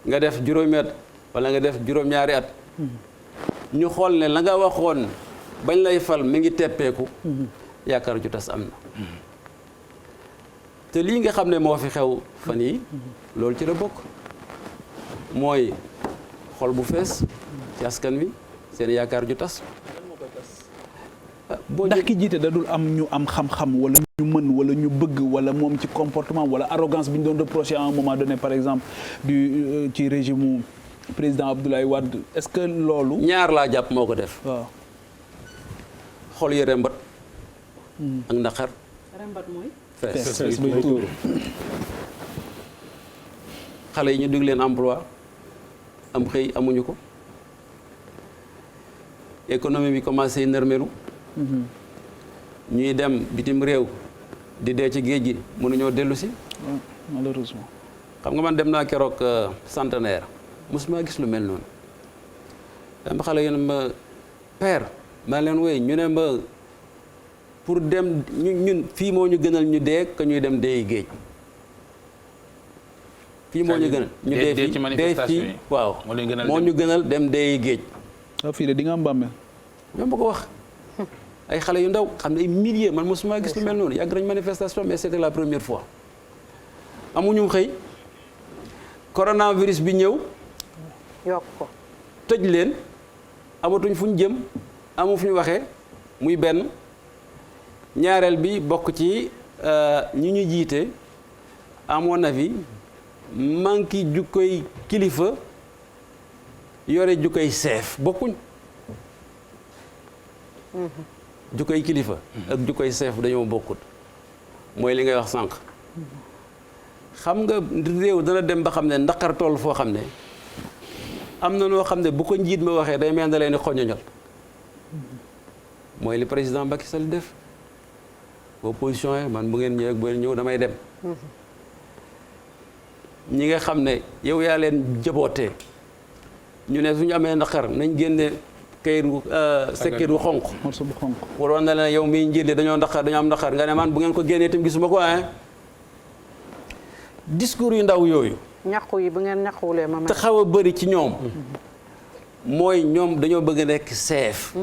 nga def juróomi at wala nga def juróom-ñaari at ñu xool ne la nga waxoon bañ lay fal mi ngi teppeeku yaakaar ju tas am na te lii nga xam ne moo fi xew fan yi loolu ci la bokk mooy xol bu fees ci askan wi seen yaakaar ju tas ndax ki jiite da dul am ñu am xam-xam wala ñu mën wala ñu bëgg wala moom ci comportement wala arrogance bi ñu doon reproché à un moment donné par exemple ci régime président Abdoulaye Wade est-ce que loolu. ñaar laa jàpp moo ko def. waaw. xol yi rembat. ak naqar. rembat mooy. fees xale yi ñu dig leen emploi am xëy amuñu ko. économie bi commencé nërmeelu. ñuy dem bitim réew di dee ci géej gi mënuñoo dellu si. malheureusement. xam nga man dem naa keroog centenaire mosuma gis lu mel noonu dama xale yi ne ma père maa leen woy ñu ne ma pour dem ñun fii moo ñu gënal ñu dee que ñuy dem dee géej. fii moo ñu gënal ñu dee fii waaw moo ñu gënal dem dee géej. waaw fii de di nga am bàmmeel. ñoom ma ko wax ay xale yu ndaw xam ne ay milliers man mosuma gis lu mel noonu yàgg nañ manifestation mais c'était la première fois amuñu xëy coronavirus bi ñëw yokk ko tëj leen amatuñ fu ñu jëm amu fu ñu waxee muy benn ñaareel bi bokk ci ñi ñu jiite à mon avis manqué jukkoy kilifa yore jukkoy seef bokkuñ jukkoy kilifa ak jukkoy seef dañoo bokkut mooy li ngay wax sànq xam nga réew dana dem ba xam ne ndaqar toll foo xam ne am na noo xam ne bu ko njiit ma waxee day mel ne leen xoñoñal mooy li président Macky Sall def opposition yi man bu ngeen ñëwee bu ngeen ñëw damay dem ñi nga xam ne yow yaa leen jabootee ñu ne suñu amee naqar nañ génne kayitu sekkit bu xonq waroon na leen yow miy njiit li dañoo am naqar nga ne man bu ngeen ko génnee itam gisuma ko discours yu ndaw yooyu ñàqu yi bu ngeen ñàquwulee ma te xaw a bëri ci ñoom mooy ñoom dañoo bëgg a nekk seef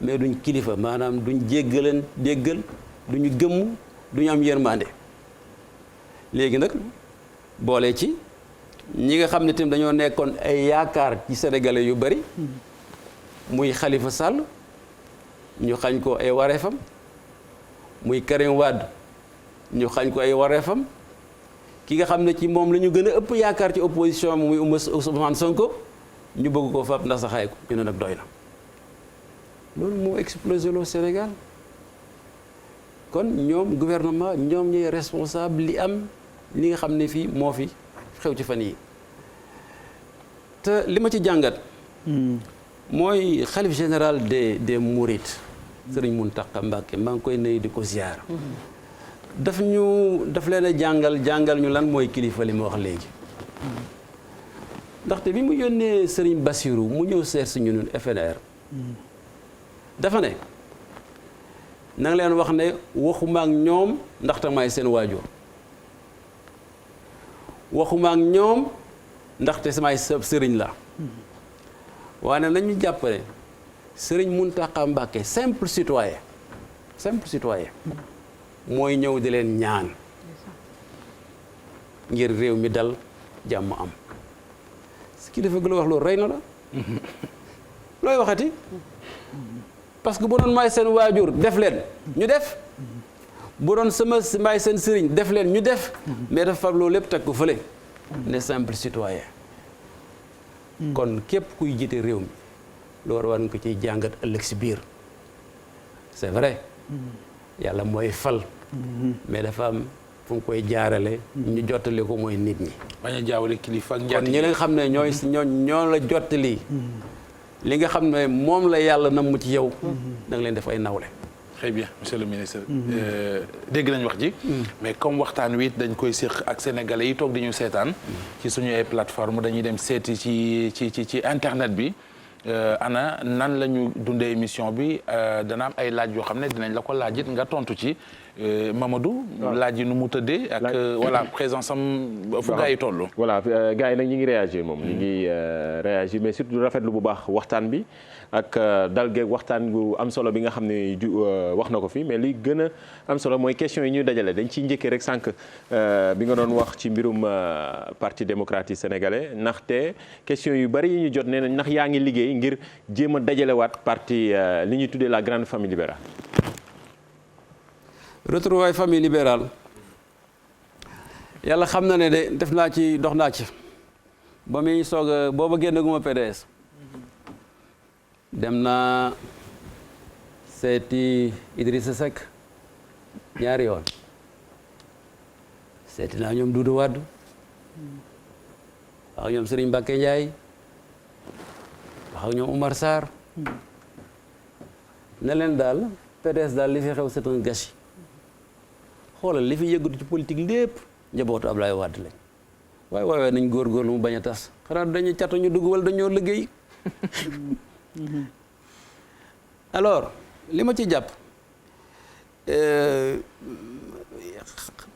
mais duñ kilifa maanaam duñ jéggal duñu gëmm duñu am yërmande léegi nag boole ci ñi nga xam ne tamit dañoo nekkoon ay yaakaar ci sénégalais yu bari muy Khalifa Sall ñu xañ ko ay wareefam muy Karim Wade ñu xañ ko ay wareefam ki nga xam ne ci moom la ñu gën a ëpp yaakaar ci opposition muy Ousmane Sonko ñu bëgg ko fab ndax saxaay ko ñu ne nag doy na loolu moo explosé loo Sénégal kon ñoom gouvernement ñoom ñooy responsable li am li nga xam ne fii moo fi xew ci fan yi te li ma ci jàngat mooy xalif général des Mourides Sëriñ Mountakha Mbacké maa ngi koy nuyu di ko ziar daf leen a jàngal ñu lan mooy kilifa li ma wax léegi ndaxte bi mu yónnee Sëriñ Bassirou mu ñëw seet si ñun FNR dafa ne na nga leen wax ne waxuma ak ñoom ndaxte maay seen waajur waxuma ak ñoom ndaxte samay sëriñ la waaye nañu jàppale Sëriñ Mountakha Mbacké simple citoyen mooy ñëw di leen ñaan ngir réew mi dal jàmm am ki dafa gën a wax loolu rey na la looy waxati parce que bu doon maay seen waajur def leen ñu def bu doon maay seen sëriñ def leen ñu def mais dafa fab loolu lépp teg ko fële ne simple citoyen kon képp kuy jiite réew mi loolu war nga ko ciy jàngat ëllëg si biir c'est vrai yàlla mooy fal mais dafa am fu nga koy jaarale ñu jottali ko mooy nit ñi bañ a jaawale kilifa ak kon ñi nga xam ne ñoo la jottali li nga xam ne moom la yàlla namm ci yow da nga leen def ay nawle. très bien monsieur le ministre dégg nañ wax ji mais comme waxtaan wi dañ koy séq ak sénégalais yi toog di ñu seetaan ci suñu ay plateforme dañuy dem seeti ci internet bi ana nan la ñu dundee émission bi dana am ay laaj yoo xam ne dinañ la ko laajit nga tontu ci Mamadou. laaj yi nu mu tëddee ak voilà présence am fu gaa yi toll. voilà gars yi nag ñi ngi réagir moom ñi ngi réagir mais surtout rafetlu bu baax waxtaan bi ak dal geeg waxtaan gu am solo bi nga xam ne wax na ko fi mais li gën a am solo mooy question yi ñuy dajale dañ ciy njëkkee rek sànq bi nga doon wax ci mbirum parti démocratique sénégalais ndaxte question yu bari yi ñu jot nee nañ ndax yaa ngi liggéey ngir jéem a dajalewaat parti li ñuy tuddee la grande famille libérale. retrouvailles famille libérale yàlla xam na ne de dox naa ci ba muy soog a booba génnaguma PDS dem naa seeti Idrissa Seck ñaari yoon seeti naa ñoom Doudou Wade wax ak ñoom Serigne Mbacké Ndiaye wax ak ñoom Oumar Sarr ne leen daal PDS daal li fi xew c'est un gâchis xoolal li fi yëngatu ci politique lépp njabootu Ablaye Wade lañ waaye nañ góorgóorlu mu bañ a tas xanaa dañuy catu ñu dugg wala dañoo liggéey alors li ma ci jàpp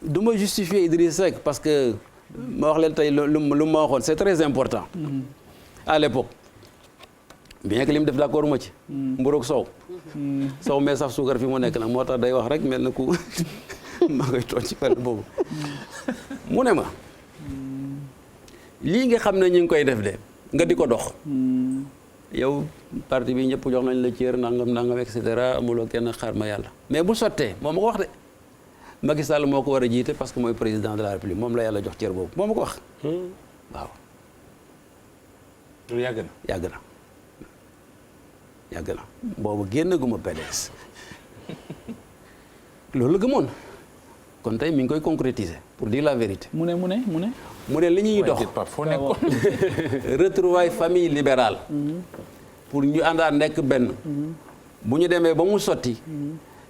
du ma justifier Idriss Seck parce que ma wax leen tey lu ma waxoon c'est très important à l'époque bien que li mu def d'accord ma ci mburoog soow mais saf suukar fi mu nekk nag moo tax day wax rek mel na ku maa koy tooñ ci période boobu mu ne ma lii nga xam ne ñu ngi koy def de nga di ko dox yow parti bi ñëpp jox nañ la cër nangam et cetera amuloo kenn xaar ma yàlla mais bu sottee moom ma ko wax de Macky Sall moo ko war a jiite parce que mooy président de la République moom la yàlla jox cër boobu moom ma ko wax waaw loolu yàgg na boobu génnaguma PDS loolu la gëmoon kon tey mi ngi koy concrétiser pour dire la vérité mu ne li ñuy dox retrouvailles famille libérale pour ñu àndaat nekk benn bu ñu demee ba mu sotti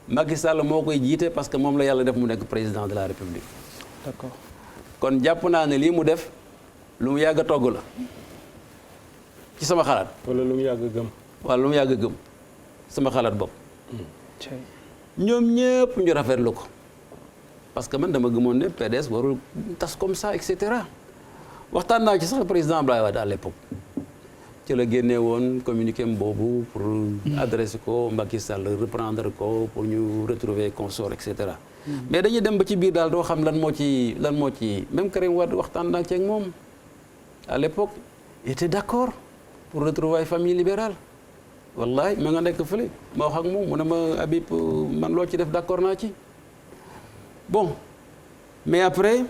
Macky Sall moo koy jiite parce que moom la yàlla def mu nekk président de la République d'accord kon jàpp naa ne lii mu def lu mu yàgg a togg la ci sama xalaat wala lu mu yàgg a gëm wala lu mu yàgg a gëm sama xalaat bopp ñoom ñëpp ñu rafetlu ko parce que man dama gëmoon ne PDS warul tas comme ça et cetera waxtaan naa ci sax président Abdoulaye Wade à l'époque ci la génnee woon communiqué boobu pour adresser ko Macky Sall reprendre ko pour ñu retrouver consort et cetera mais dañuy dem ba ci biir daal doo xam lan moo ci même Karim Wade waxtaan naa ci ak moom à l'époque il était d'accord pour retrouver famille libérale wallahi ma nga nekk fële ma wax ak moom mu ne ma Habib man loo ci def d'accord naa ci bon mais après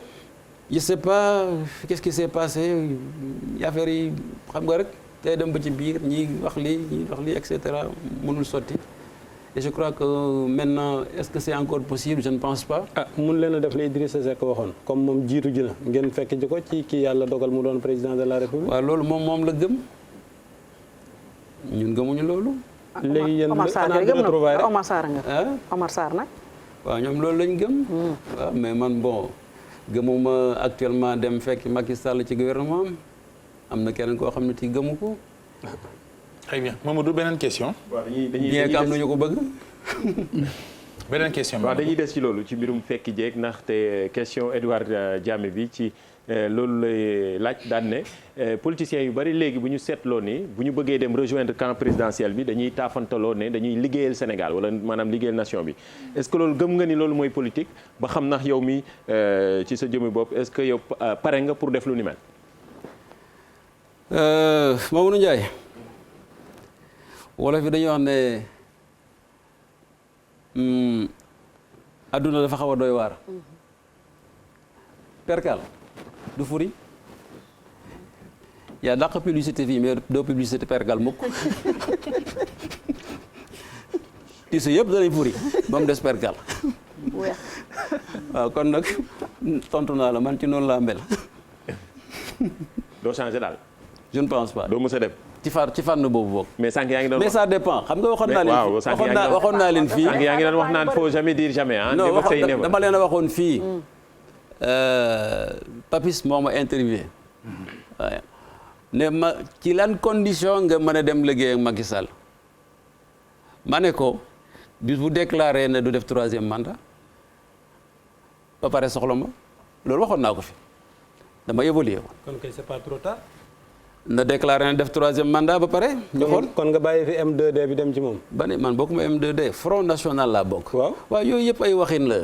je sais pas qu'est-ce qui s'est passé affaire yi xam nga rek tey dem ba ci biir ñi wax lii et cetera mënul sotti et je crois que maintenant est-ce que c'est encore possible je ne pense pas. mun leen a def li Idrissa Seck waxoon comme moom jiitu ji na ngeen fekk ji ko ci kii yàlla dogal mu doon président de la République. waaw loolu moom la gëm ñun gëmuñu loolu. léegi yéen Omar Sarr nga Omar Sarr nag. waaw ñoom loolu lañ gëm. waaw mais man bon gëmuma actuellement dem fekk Macky Sall ci gouvernement am na keneen koo xam ne ci gëmu ko. très bien Mamadou beneen question. waaw bien que am nañu ko bëgg. beneen question. waaw dañuy des ci loolu ci mbirum fekki jeeg ndaxte question Edouard Diame bi ci loolu lay laaj daan ne politiciens yu bari léegi bu ñu seetloo ni bu ñu bëggee dem rejoindre camp présidentiel bi dañuy taafantaloo ne dañuy liggéeyal Sénégal wala maanaam liggéeyal nation bi est-ce que loolu gëm nga ni loolu mooy politique ba xam ndax yow mi ci sa jëmmi bopp est-ce que yow pare nga pour def lu ni mel. Mamadou Ndiaye wolof yi dañuy wax ne adduna dafa xaw a doy waar perkal du furi yaa dàq publicité fii mais doo publicité perkal mukk tisu yëpp danañ furi ba mu des perkal waaw kon nag tontu naa la man ci noonu laa mel doo changer daal. je ne pense pas doo mës a dem. ci fànn boobu bokk. mais sànq yaa ngi doon mais ça dépend xam nga waxoon naa leen. waaw waxoon naa leen fii. sànq yaa ngi doon wax naan faut jamais dire jamais ah. non dama leen a waxoon fii. Papis moo ma interviewé. waaye ne ma ci lan condition nga mën a dem liggéey ak Macky Sall. ma ne ko bis bu déclaré ne du def 3e mandat ba pare soxla ma loolu waxoon naa ko fi dama évolué ko. kon kay c'est pas trop tard. na déclaré na def 3e mandat ba pare. ñu xool kon nga bàyyi fi M2D bi dem ci moom. ba ne man bokkuma M2D Front National laa bokk. waaw yooyu yëpp ay waxin la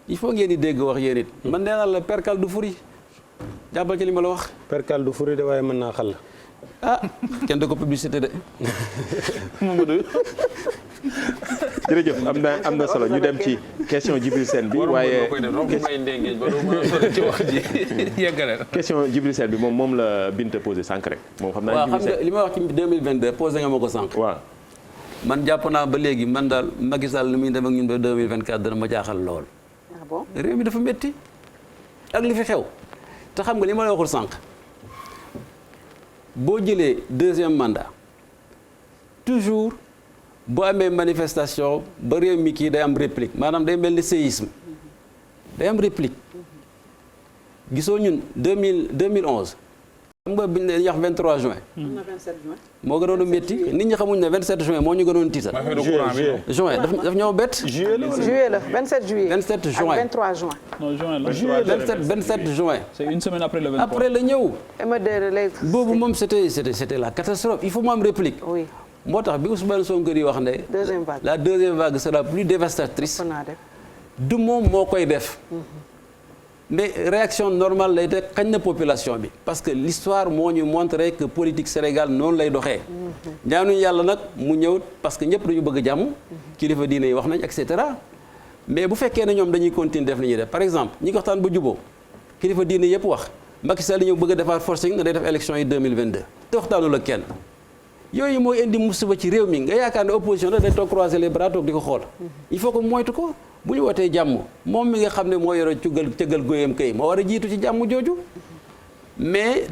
il faut ngeen di dégg wax yéen it. man nee naa la perkal du furi jàppal ci li ma la wax. perkal du furi de waaye mën naa xal. kenn du ko publicité de. Mamadou jërëjëf am na solo ñu dem ci question Djibril Sène bi waaye question Djibril Sène bi moom la Binta posé sànq rek moom xam naa. waaw xam nga li ma wax ci 2022 posé nga ma ko sànq. waaw man jàpp naa ba léegi man daal Macky Sall li muy dem ak ñun ba 2024 dana ma jaaxal lool. ah bon réew mi dafa métti ak li fi xew te xam nga li ma la waxul sànq boo jëlee deuxième mandat toujours boo amee manifestation ba réew mi kii day am réplique maanaam day mel ni séisme day am réplique gisoo ñun 2011 xam nga biñ leen wax 23 juin. am na 27 juin. moo gënoon a métti nit ñi xamuñ ne 27 juin moo ñu gënoon tiital. juin daf ñoo bett. juillet la 27 juillet. 27 juin ak 23 juin. non juin la. 27 juin. c'est une semaine après le 23. après la ñëw. MDR boobu moom c'était la catastrophe il faut mu am réplique. oui moo tax bi Ousmane Sonko yi wax ne. deuxième vague la deuxième vague sera plus dévastatrice. mën naa def. du moom moo koy def. mais réaction normale lay def xañ na population bi parce que l'histoire moo ñu montré que politique Sénégal noonu lay doxee. ñaanuñu yàlla nag mu ñëw parce que ñëpp dañu bëgg jàmm. kilifa diine yi wax nañ et cetera. mais bu fekkee ne ñoom dañuy continuer def li ñuy def par exemple ñi ngi waxtaan ba juboo kilifa diine yëpp wax Macky Sall ñëw bëgg a defaat forcing na day def élection yi 2022 te waxtaanul ak kenn. yooyu mooy indi musiba ci réew mi nga yaakaar ne opposition la day toog croiser les bras toog di ko xool. il faut que moytu ko. bu ñu wootee jàmm moom mi nga xam ne moo yore cëggal góyam kay moo war a jiitu ci jàmm jooju mais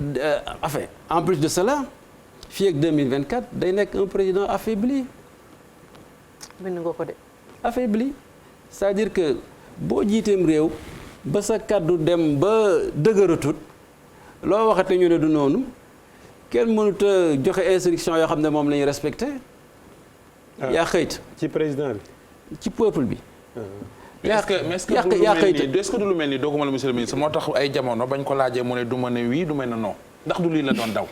enfin en plus de cela fii ak 2024 day nekk un président affaibli. bind nga ko de. affaibli c'est-à-dire que boo jiiteem réew ba sa kàddu dem ba dëgëratut loo waxate ñu ne du noonu kenn mënut a joxe instruction yoo xam ne moom la ñuy respecté. yaa xëyt ci président bi. ci peuple bi. mais est-ce que du lu mel ni dooguma la monsieur le ministre moo tax ay jamono bañ ko laajee mu ne du ma ne oui du ma ne non ndax du lii la doon daw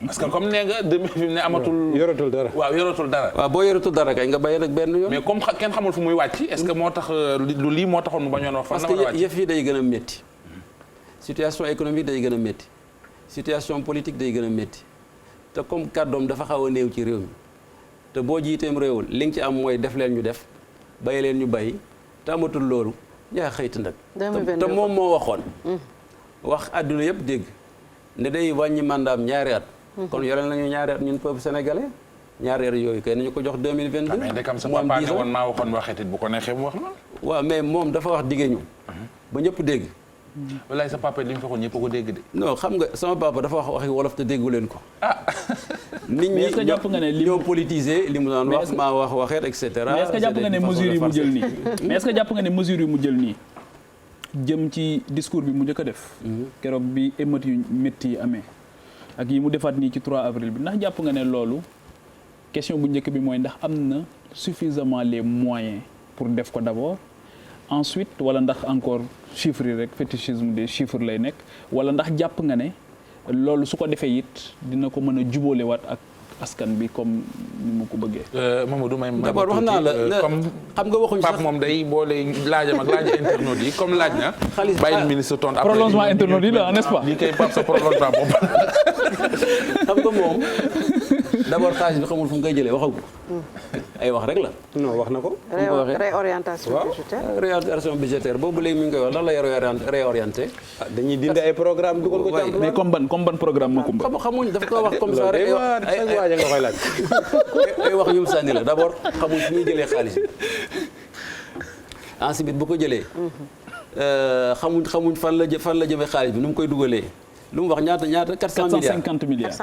parce que comme nee nga demi fi mu ne amatul. yoratul dara waaw yoratul dara. waaw boo yoratul dara kay nga bàyyi nag benn yoon. mais comme kenn xamul fu muy wàcc est-ce que moo tax lu lii moo taxoon mu bañoon wax. fan la war a wàcc parce que yëf yi day gën a métti situation économique day gën a métti situation politique day gën a métti te comme kàddoom dafa xaw a néew ci réew mi te boo jiiteem réewul li nga ci am mooy def leen ñu def bàyyi leen ñu bàyyi te amatul loolu yaa xëyt nag. te moom moo waxoon. wax àdduna yëpp dégg ne day wàññi mandaam ñaari at. kon yore nañu ñaari at ñun peuple sénégalais ñaari at yooyu kay nañu ko jox 2022. mais ndekam sa papa ne woon maa waxoon waxetit bu ko neexee mu wax loolu. waaw mais moom dafa wax digge ñu. ba ñëpp dégg. wallaay sa papa li mu waxoon ñëpp ko dégg de. non xam nga sama papa dafa wax waxi wolof te déggu leen ko. ah. nit ñi ñoo politisé li mu daan wax maa wax waxeet et cetera. mais est-ce que jàpp nga ne mesures yi mu jël nii mais est-ce que jàpp nga ne mesures yi mu jël nii jëm ci discours bi mu njëkk a def. keroog bi émeutes yu métti yi amee ak yi mu defaat nii ci 3 avril bi ndax jàpp nga ne loolu question bu njëkk bi mooy ndax am na suffisamment les moyens pour def ko d'abord ensuite wala ndax encore chiffres yi rek fétichisme des chiffres lay nekk wala ndax jàpp nga ne loolu su ko defee it dina ko mën a jubóolewaat ak askan bi comme ni mu ko bëggee. Mamadou may d'abord wax naa la comme xam nga waxuñu sax Pape moom day boole laajam ak laaj internautes yi comme laaj na. xaalis bàyyi ministre tontu après prolongement internautes yi la n'est-ce pas. lii kay Pape sa prolongement boobu. xam nga moom d'abord xaalis bi xamul fu mu koy jëlee waxagu ay wax rek la. non wax na ko. réorientation budgétaire. réorientation budgétaire boobu léegi mi ngi koy wax lan lay réorienté. dañuy dindi ay programme dugal ko ci mais comme ban programme ma kumba. xamuñ daf ko wax comme ça rek. ay nga koy laaj. ay wax yu mu sànni la d'abord xamuñ fu muy jëlee xaalis bi ensuite bu ko jëlee. xamuñ fan la jëmee xaalis bi nu mu koy dugalee. lu mu wax ñaata 400 milliards 450 milliards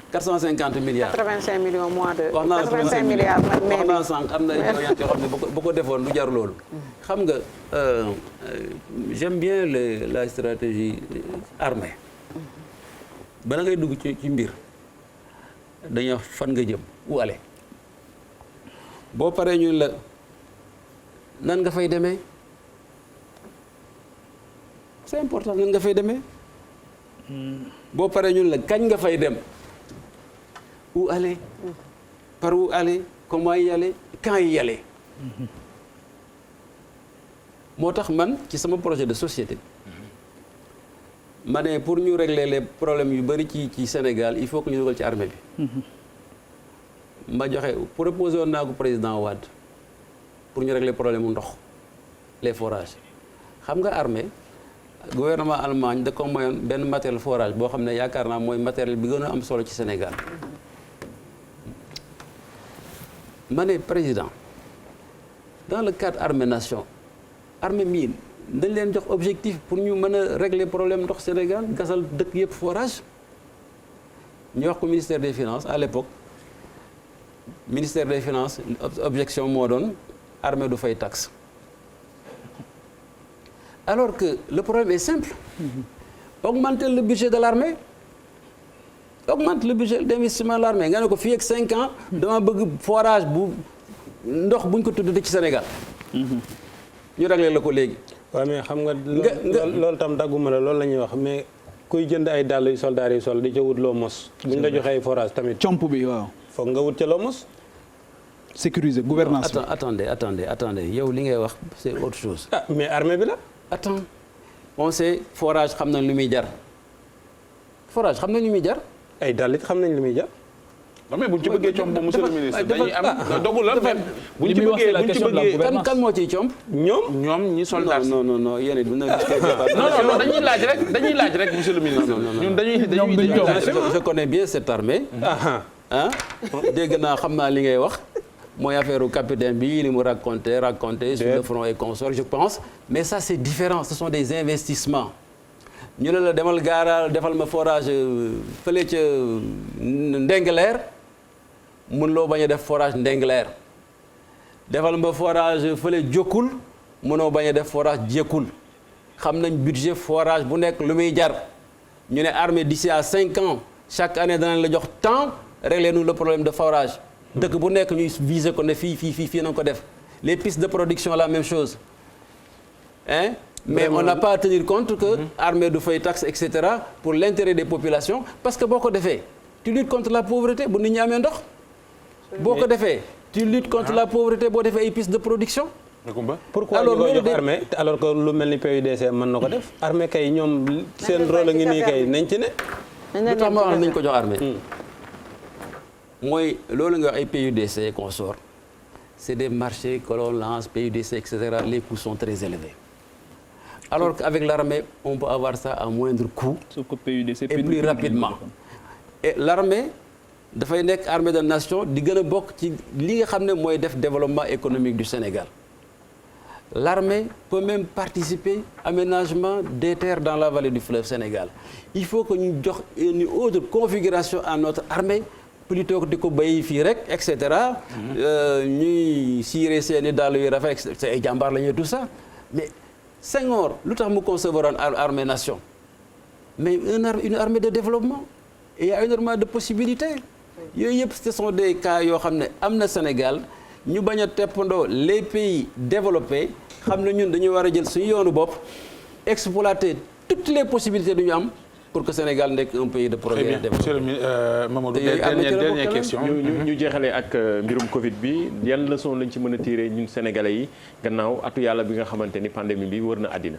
450 milliards. 85 millions mois de. wax naa 85 milliards wax naa sànq am na ay orienté yoo xam ne bu ko defoon du jar loolu. xam nga j'aime bien la stratégie armée. bala ngay dugg ci mbir dañuy wax fan nga jëm où aller boo paree ñu la nan nga fay demee c'est important nan nga fay demee. boo paree ñun la kañ nga fay dem où aller par où aller comment y aller quand y aller moo tax man ci sama projet de société ma ne pour ñu régler les problèmes yu bari ci Sénégal il faut que ñu dugal ci armée bi ma joxe proposé woon naa ko président Wade pour ñu régler problème mu ndox les forages xam nga armée gouvernement Allemagne da ko mayoon benn matériel forage boo xam ne yaakaar naa mooy matériel bi gën a am solo ci Sénégal ma ne président dans le cadre armée nation armée mii dañ leen jox objectif pour ñu mën a régler problème ndox Sénégal gasal dëkk yëpp forage ñu wax ko ministère des finances à l'époque ministère des finances objection moo doon armée du fay taxe alors que le problème est simple augmenter le budget de l'armée augmente le budget d'investissement de l'armée nga ne ko fii ak 5 ans dama bëgg forage bu ndox buñ ko tudd ci Sénégal ñu régler la ko léegi waaw mais xam nga loolu tam dagguma la loolu la ñuy wax mais kuy jënd ay dàll yu soldaar yi sol di ca wut loo mos buñ la joxee ay forage tamit comp bi waaw foog nga wut ca loo mos sécuriser gouvernance bi. attendez yow li ngay wax c'est autre chose. ah mais armée bi la. attends on sait forage xam nañ lu muy jar forage xam nañ lu muy jar. ay dalit xam nañ lu muy jar. mais buñ ci bëggee comp monsieur le ministre dañuy am dogu la même buñ ci bëggee kan moo ciy comp. ñoom ñi soldat non yéen it dina non dañuy laaj rek monsieur le ministre. ñun dañuy je connais bien cette armée. dégg naa xam naa li ngay wax. mooy affaire u capitaine bi li mu raconté sur le front et consorts je pense mais ça c'est différent ce sont des investissements ñu ne la demal gaaral defal ma forage fële ca Ndengler mun loo bañ a def forage Ndengler defal ma forage fële Jokkul mënoo bañ a def forage Jekkul xam nañ budget forage bu nekk lu muy jar ñu ne armée d'ici à 5 ans chaque année danañ la jox temps régler nous le problème de forage dëkk bu nekk ñuy viser ko ne fii na ko def les pistes de production la même chose hein mais on n'a pas à tenir compte que armée du fay taxe et cetera pour l'intérêt des populations parce que boo ko defee tu luttes contre la pauvreté bu nit ñi amee ndox boo ko defee tu luttes contre la pauvreté boo defee ay pistes de production pourquoi ñu koy jox armée alors que lu mel ni PUDC mën na ko def armée kay ñoom seen rôle a ngi nii kay nañ ci ne lu tax ma wax nañ ko jox armée mooy loolu nga wax ay PUDC et consorts c'est des marchés que l'on lance PUDC et cetera les coûts sont très élevés alors qu'avec l'armée on peut avoir ça à moindre coût et plus rapidement et l'armée dafay nekk armée de nation di gën a bokk ci li nga xam ne mooy def développement économique du Sénégal l'armée peut même participer aménagement des terres dans la vallée du fleuve Sénégal il faut que ñu jox une autre configuration à notre armée plutôt que di ko béy fii rek et cetera ñuy siire seeni dàll yu rafet c'est ay jàmbaar la ñuy tout ça mais Senghor lu tax mu concevoir armée nation mais une armée de développement et il y a énormément de possibilités yooyu yëpp ce sont des cas yoo xam ne am na Sénégal ñu bañ a teppandoo les pays développés xam ne ñun dañu war a jël suñu yoonu bopp exploiter toutes les possibilités du ñu am pour que Sénégal nekk un pays de progrès. Monsieur Mamadou dernière question. ñu jeexalee ak mbirum Covid bi yan leçon lañ ci mën a tirer ñun sénégalais yi gannaaw atu yàlla bi nga xamante ni pandémie bi wër na àddina.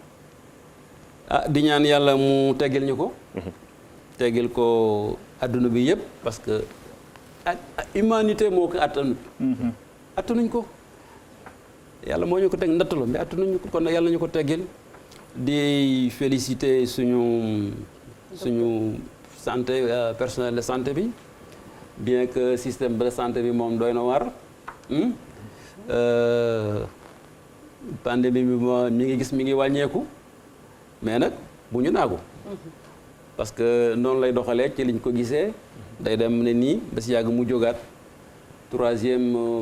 di ñaan yàlla mu teggil ñu ko. teggil ko adduna bi yëpp parce que humanité moo ko attanut. attanuñ ko yàlla moo ñu ko teg natt la mais attanuñ ko kon yàlla ñu ko teggil di féliciter suñu santé personnel de santé bi bien que système de santé bi moom doy na war pandémie bi mi ngi gis mi ngi wàññeeku mais nag bu ñu naagu parce que noonu lay doxalee ci liñ ko gisee day dem ne nii ba si yàgg mu jógaat 3e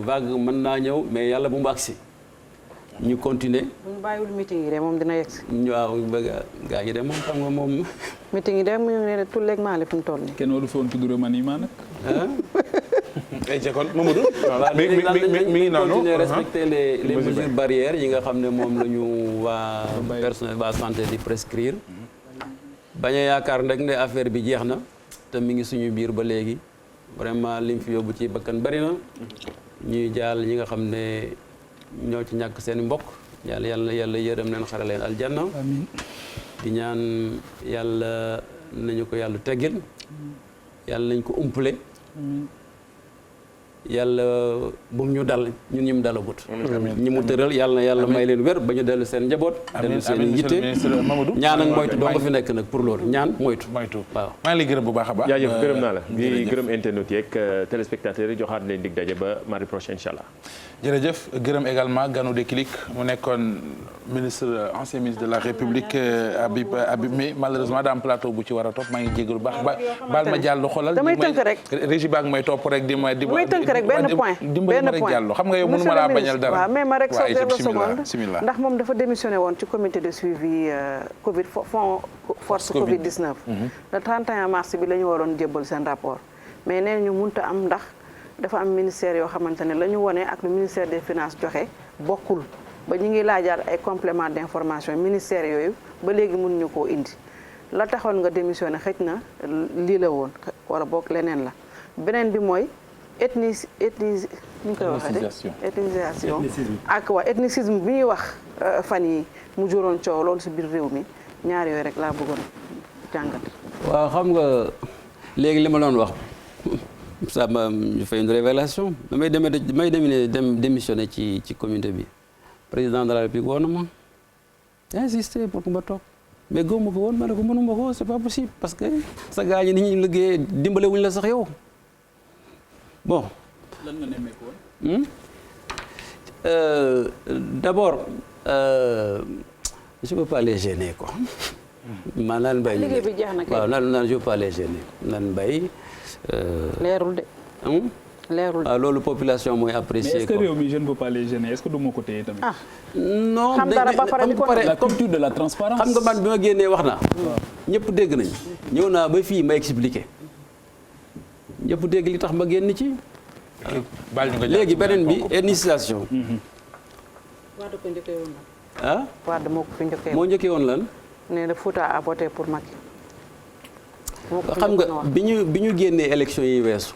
vague mën naa ñëw mais yàlla bu mu agsi ñu continuer. bu ñu bàyyiwul meeting yi de moom dina yegg si. waaw gaa ñi de moom xam nga moom. meeting yi de mu ngi ne tout léegi maa fi mu toll nii. kenn waru fi woon tudd remaniement nag. ay ca kon Mamadou. mi ngi noonu continuer respecter les mesures barrières yi nga xam ne moom la ñu waa personnel waa santé di prescrire. bañ a yaakaar rek ne affaire bi jeex na te mi ngi suñu biir ba léegi vraiment lim fi yóbbu ci bakkan bari na ñuy jaal ñi nga xam ne. ñoo ci ñàkk seen mbokk yàlla yërëm leen xare leen aljanna di ñaan yàlla nañu ko yàlla teggil yàlla nañ ko umpale yàlla bu ñu dal ñun ñi mu dalagut. ñi mu tëral yàlla may leen wér ba ñu dellu seen njaboot. dellu seen yitte ñaan ak moytu doo nga fi nekk nag pour loolu ñaan moytu. waaw maa ngi lay gërëm bu baax a baax. jaajëf gërëm naa la di gërëm internautes yeeg téléspectateurs yi joxaat leen dig daje ba mardi prochain incha allah. jërëjëf gërëm également ganu Déclic mu nekkoon ancien ministre de la République Habib mais malheureusement daa am plateau bu ci war a topp maa ngi jégalu baax baal ma jàll xoolal. damay tënk rek régie baag may topp rek damay tënk rek benn point jàll xam nga yow mënuma laa bañal dara. waaw mais ma rek seconde ndax moom dafa démissionné woon ci comité de suivi Covid force Covid 19. le 31 mars bi la ñu waroon jébbal seen rapport mais nee ñu mënut a am ndax. dafa am ministère yoo xamante ne la ñu wone ak lu ministère des finances joxe bokkul ba ñu ngi laajaat ay complément d'information ministère yooyu ba léegi mënuñu koo indi la taxoon nga démissionné xëj na lii la woon wala boog leneen la beneen bi mooy ñu koy waxee ethnicisation ak waa ethnicisme bi ñuy wax fan yi mu juróon coow loolu si biir réew mi ñaar yooyu rek laa bëggoon jàngat. waaw xam nga léegi li ma doon wax. ça m'a fait une révélation may démissionné ci communauté bi président de la République woon na ma insisté pour que ma toog mais góob ma ko woon ma ne ko mënuma ko c'est pas possible parce que sa gars ñi ni ñuy liggéey dimbale wuñ la sax yow bon. lan nga nemmeeku woon. D'abord je peux pas les gêner quoi. maa naan mbay liggéey bi jeex na kay waaw naan je peux pas les gêner naan mbay. leerul de. leerul de loolu population mooy apprécier. mais est-ce que réew mi je ne peux pas les gêner est-ce que du ma ko téye tamit. non xam dara ba pare di ko la culture de la transparence. xam nga man bi ma génnee wax naa. ñëpp dégg nañ ñëw naa ba fii ma expliqué ñëpp dégg li tax ma génn ci. léegi beneen bi ethnicisation. Wade ko njëkkee woon ah. Wade moo ko fi njëkkee moo njëkkee woon lan. nee na Fouta a voté pour Macky. xam nga bi ñu génnee élection yi weesu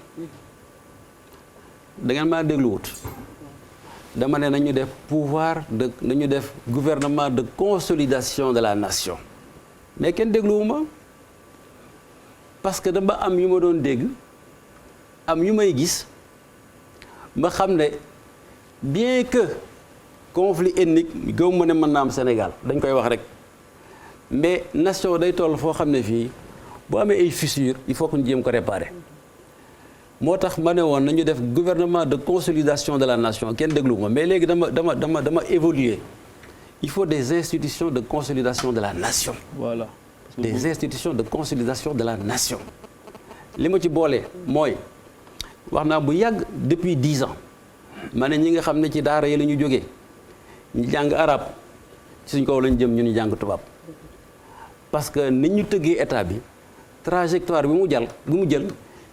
da ngeen maa dégluwut dama ne nañu def nañu def gouvernement de consolidation de la nation mais kenn dégluwuma parce que dama am yu ma doon dégg am yu may gis ma xam ne bien que conflit ethnique gëw ma ne mën naa am Sénégal dañ koy wax rek mais nation day toll foo xam ne fii bu amee ay fissures il faut que ñu jéem ko réparer moo tax ma ne woon nañu def gouvernement de consolidation de la nation kenn déglu ma mais léegi dama évoluer il faut des institutions de consolidation de la nation. Voilà. Des institutions de consolidation de la nation. li ma ci boole mooy wax naa bu yàgg depuis 10 ans ma ne ñi nga xam ne ci daara yi la ñu jógee ñu jàng arab ci suñ kaw lañ jëm ñu jàng tubaab parce que ni ñu tëggee état bi. trajectoire bi mu jël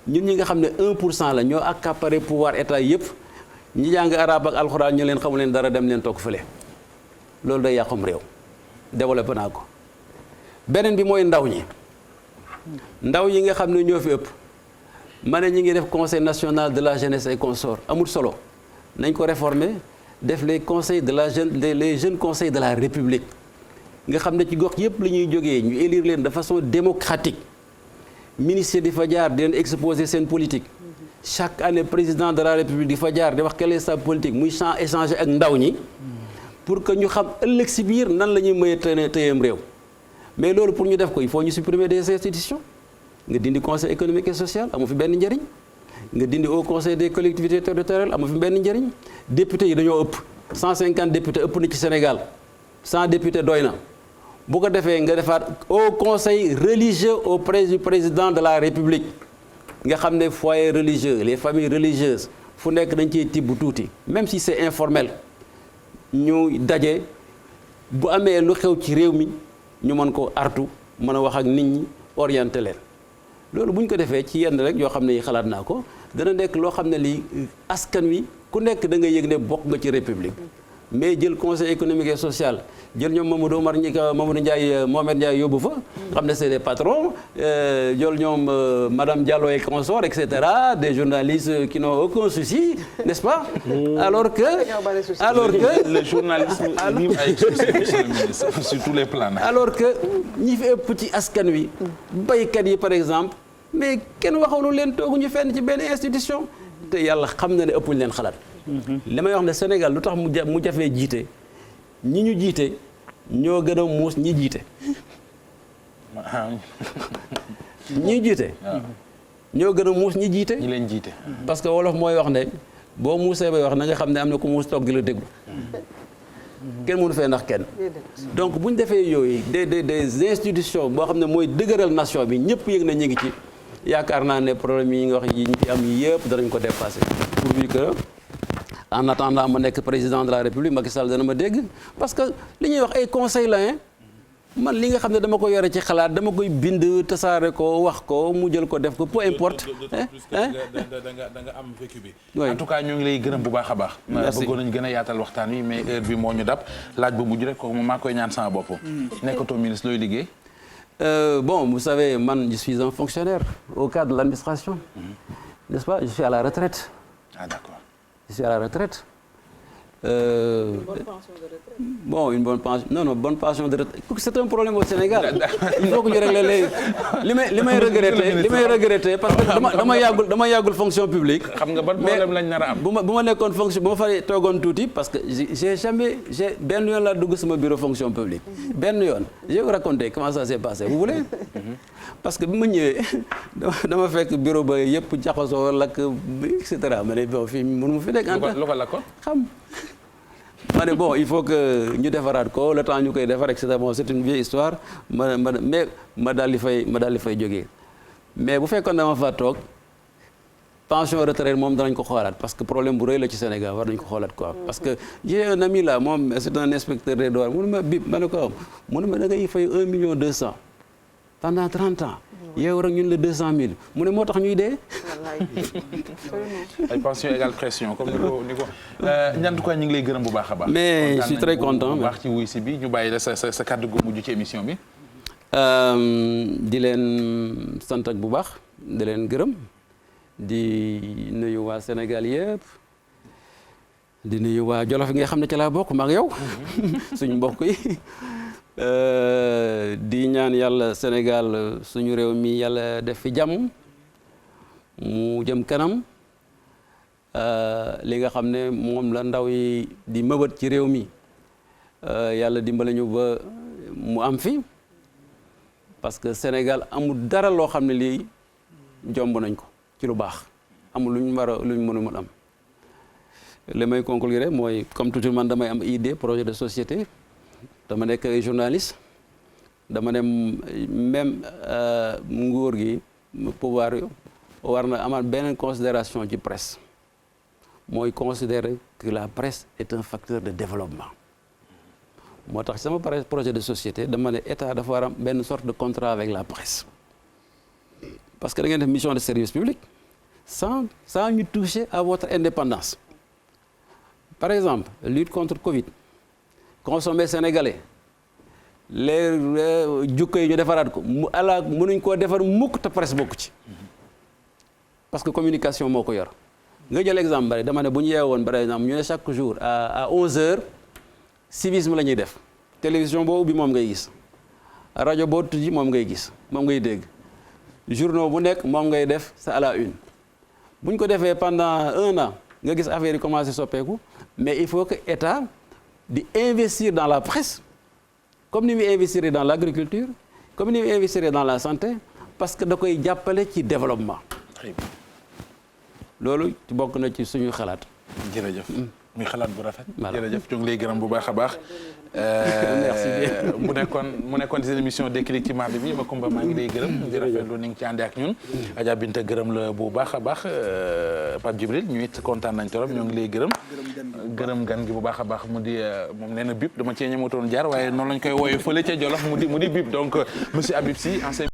ñun ñi nga xam ne 1% la ñoo accaparé pouvoir état yëpp ñi jàng arabe ak alxuraan ñu leen xamu leen dara dem leen toog fële loolu day yàqum réew développé naa ko beneen bi mooy ndaw ñi yi nga xam ne ñoo fi ëpp ma ne ñi ngi def conseil national de la jeunesse et consorts amul solo nañ ko réformer def les conseils de la jeune les jeunes conseils de la république nga xam ne ci gox yëpp la ñuy jógee ñu élire leen de façon démocratique ministre di fa jaar di leen exposer seen politique chaque année président de la république di fa jaar di wax quelle est sa politique muy échanger ak ndaw ñi pour que ñu xam ëllëg si biir nan la ñuy mënee tëyeem réew mais loolu pour ñu def ko il faut ñu supprimer des institutions nga dindi conseil économique et social amu fi benn njëriñ nga dindi au conseil des collectivités territoriales amu fi benn njëriñ députés yi dañoo ëpp 150 députés ëpp na ci Sénégal 100 députés doy na bu ko defee nga defaat au conseil religieux auprès du président de la république nga xam ne foyer religieux les familles religieuses fu nekk dañ ciy tibb tuuti même si c'est informel ñu daje bu amee lu xew ci réew mi ñu mën ko artu mën a wax ak nit ñi orienté leen loolu bu ñu ko defee ci yenn rek yoo xam ne yi xalaat naa ko dana nekk loo xam ne lii askan wi ku nekk da nga yëg ne bokk nga ci république mais jël conseil économique et social jël ñoom Mamadou Ndiaye Mohamed Ndiaye yóbbu fa xam ne c'est des patrons jël ñoom madame Diallo et consorts et cetera des journalistes qui n'ont aucun souci n'est-ce pas alors que le journalisme vive avec souci sur tous les plans alors que ñi fi ëpp ci askan wi baykat yi par exemple mais kenn waxalu leen tooguñu fenn ci benn institution te yàlla xam na ne ëppuñ leen xalaat. li may wax ne Sénégal lu tax mu jafee jiite ñi ñu jiite ñoo gën a muus ñi jiite. ñi jiite. ñoo gën a muus ñi jiite. ñi leen jiite. parce que wolof mooy wax ne boo muusee bay wax na nga xam ne am na ku muus toog di la déglu. kenn mënu fee ndax kenn. donc bu ñu defee yooyu des institutions boo xam ne mooy dëgëral nation bi ñëpp yëg na ñu ngi ci yaakaar naa ne problème yi nga wax yi ñu fi am yëpp danañ ko dépasser. pourvu que en attendant ma nekk président de la République Macky Sall dana ma dégg parce que li ñuy wax ay conseil la man li nga xam ne dama ko yore ci xalaat dama koy bind tasaare ko wax ko mu jël ko def ko peu importe. da nga am vécu bi. en tout cas ñoo ngi lay gërëm bu baax a baax. merci bëggoon nañu gën a yaatal waxtaan wi mais heure bi moo ñu dab laaj bu mujj rek kooku moom maa koy ñaan sama bopp. nekkatoo ministre looy liggéey. Bon vous savez man je suis un fonctionnaire au cadre de l'administration. N'est-ce pas je suis à la retraite. Ah d'accord. Je suis à la retraite. Bonne pension de retraite. Bon, une bonne pension. Non, bonne pension de retraite. C'est un problème au Sénégal. Il faut que ñu régler li may regretter parce que dama yàggul fonction publique. xam nga ban problème lañ nar a am. bu ma nekkoon fonction bu ma faree toogoon tuuti parce que j'ai benn yoon laa dugg sama bureau fonction publique. benn yoon je vais vous raconter comment ça s'est passé vous voulez. parce que bi ma ñëwee dama fekk bureau ba yëpp jaxasoo lakk et cetera ma ne bon fii mënu ma fi nekk. lu ko lakkoon xam. ma ne bon il faut que ñu defaraat ko le temps ñu koy defar et cetera bon c'est une vieille histoire ma daal di fay jógee mais bu fekkoon dama fa toog pension retraite moom danañ ko xoolaat parce que problème bu rëy la ci Sénégal war nañ ko xoolaat quoi. parce que j'ai un ami là moom c'est un inspecteur des douanes mu ne ma bip ma ne ko mu ne ma da ngay fay 1 million 200 pendant 30 ans. yow rek ñun la 200 000 mu ne moo tax ñuy dee. ay pension égale pression comme ni ko ñantu ko ñu ngi lay gërëm bu baax a baax. mais je suis très content bu baax ci wuy si bi ñu bàyyi la sa kàddu gu mujj ci émission bi. di leen sant ak bu baax di leen gërëm di nuyu waa Sénégal yëpp di nuyu waa Jolof nga xam ne ci laa bokk ma ak yow suñu mbokk yi. di ñaan yàlla Sénégal suñu réew mi yàlla def fi jàmm mu jëm kanam li nga xam ne moom la ndaw yi di mëbët ci réew mi yàlla dimbali ñu ba mu am fi parce que Sénégal amul dara loo xam ne lii jomb nañ ko ci lu baax amul luñ mënul am li may conclure mooy comme toujours man damay am idée projet de société. dama nekk ay journaliste dama ne même nguur gi pouvoir war na amaat beneen considération ci presse mooy considérer que la presse est un facteur de développement moo tax sama projet de société dama ne état dafa war a am benn sorte de contrat avec la presse parce que da ngeen def mission de service public sans ñu toucher à votre indépendance par exemple lutte contre Covid. consommer sénégalais les jukko yi ñu defaraat ko mu ala mënuñ koo defar mukk te presse bokku ci parce que communication moo ko yor nga jël exemple bari dama ne bu ñu yeewoon par exemple ñu ne chaque jour à 11h civisme la ñuy def télévision boo ubbi moom ngay gis rajo boo tujji moom ngay gis moom ngay dégg journaux bu nekk moom ngay def c'est à la une bu ñu ko defee pendant 1 an nga gis affaire yi commencé soppeeku mais il faut que état di investir dans la presse comme ni muy investir dans l'agriculture comme ni muy investir dans la santé parce que da koy jàppale ci développement. très bien. loolu bokk na ci suñu xalaat. jërëjëf muy xalaat bu rafet. voilà jërëjëf ñu ngi lay gërëm bu baax a baax. merci bien. mu nekkoon seen émission Déclic ci mardi bi Macoumba maa ngi lay gërëm. di rafetlu ni nga ci àndee ak ñun. Adja Binta gërëm la bu baax a baax Pape Djibril ñu it kontaan nañ torop ñoo ngi lay gërëm. gërëm gan gi bu baax a baax mu di moom nee na bip dama cee ñëwatoon jaar waaye noonu lañ koy wooyee fële ca Jolof mu di bip donc monsieur Habib Sy ancien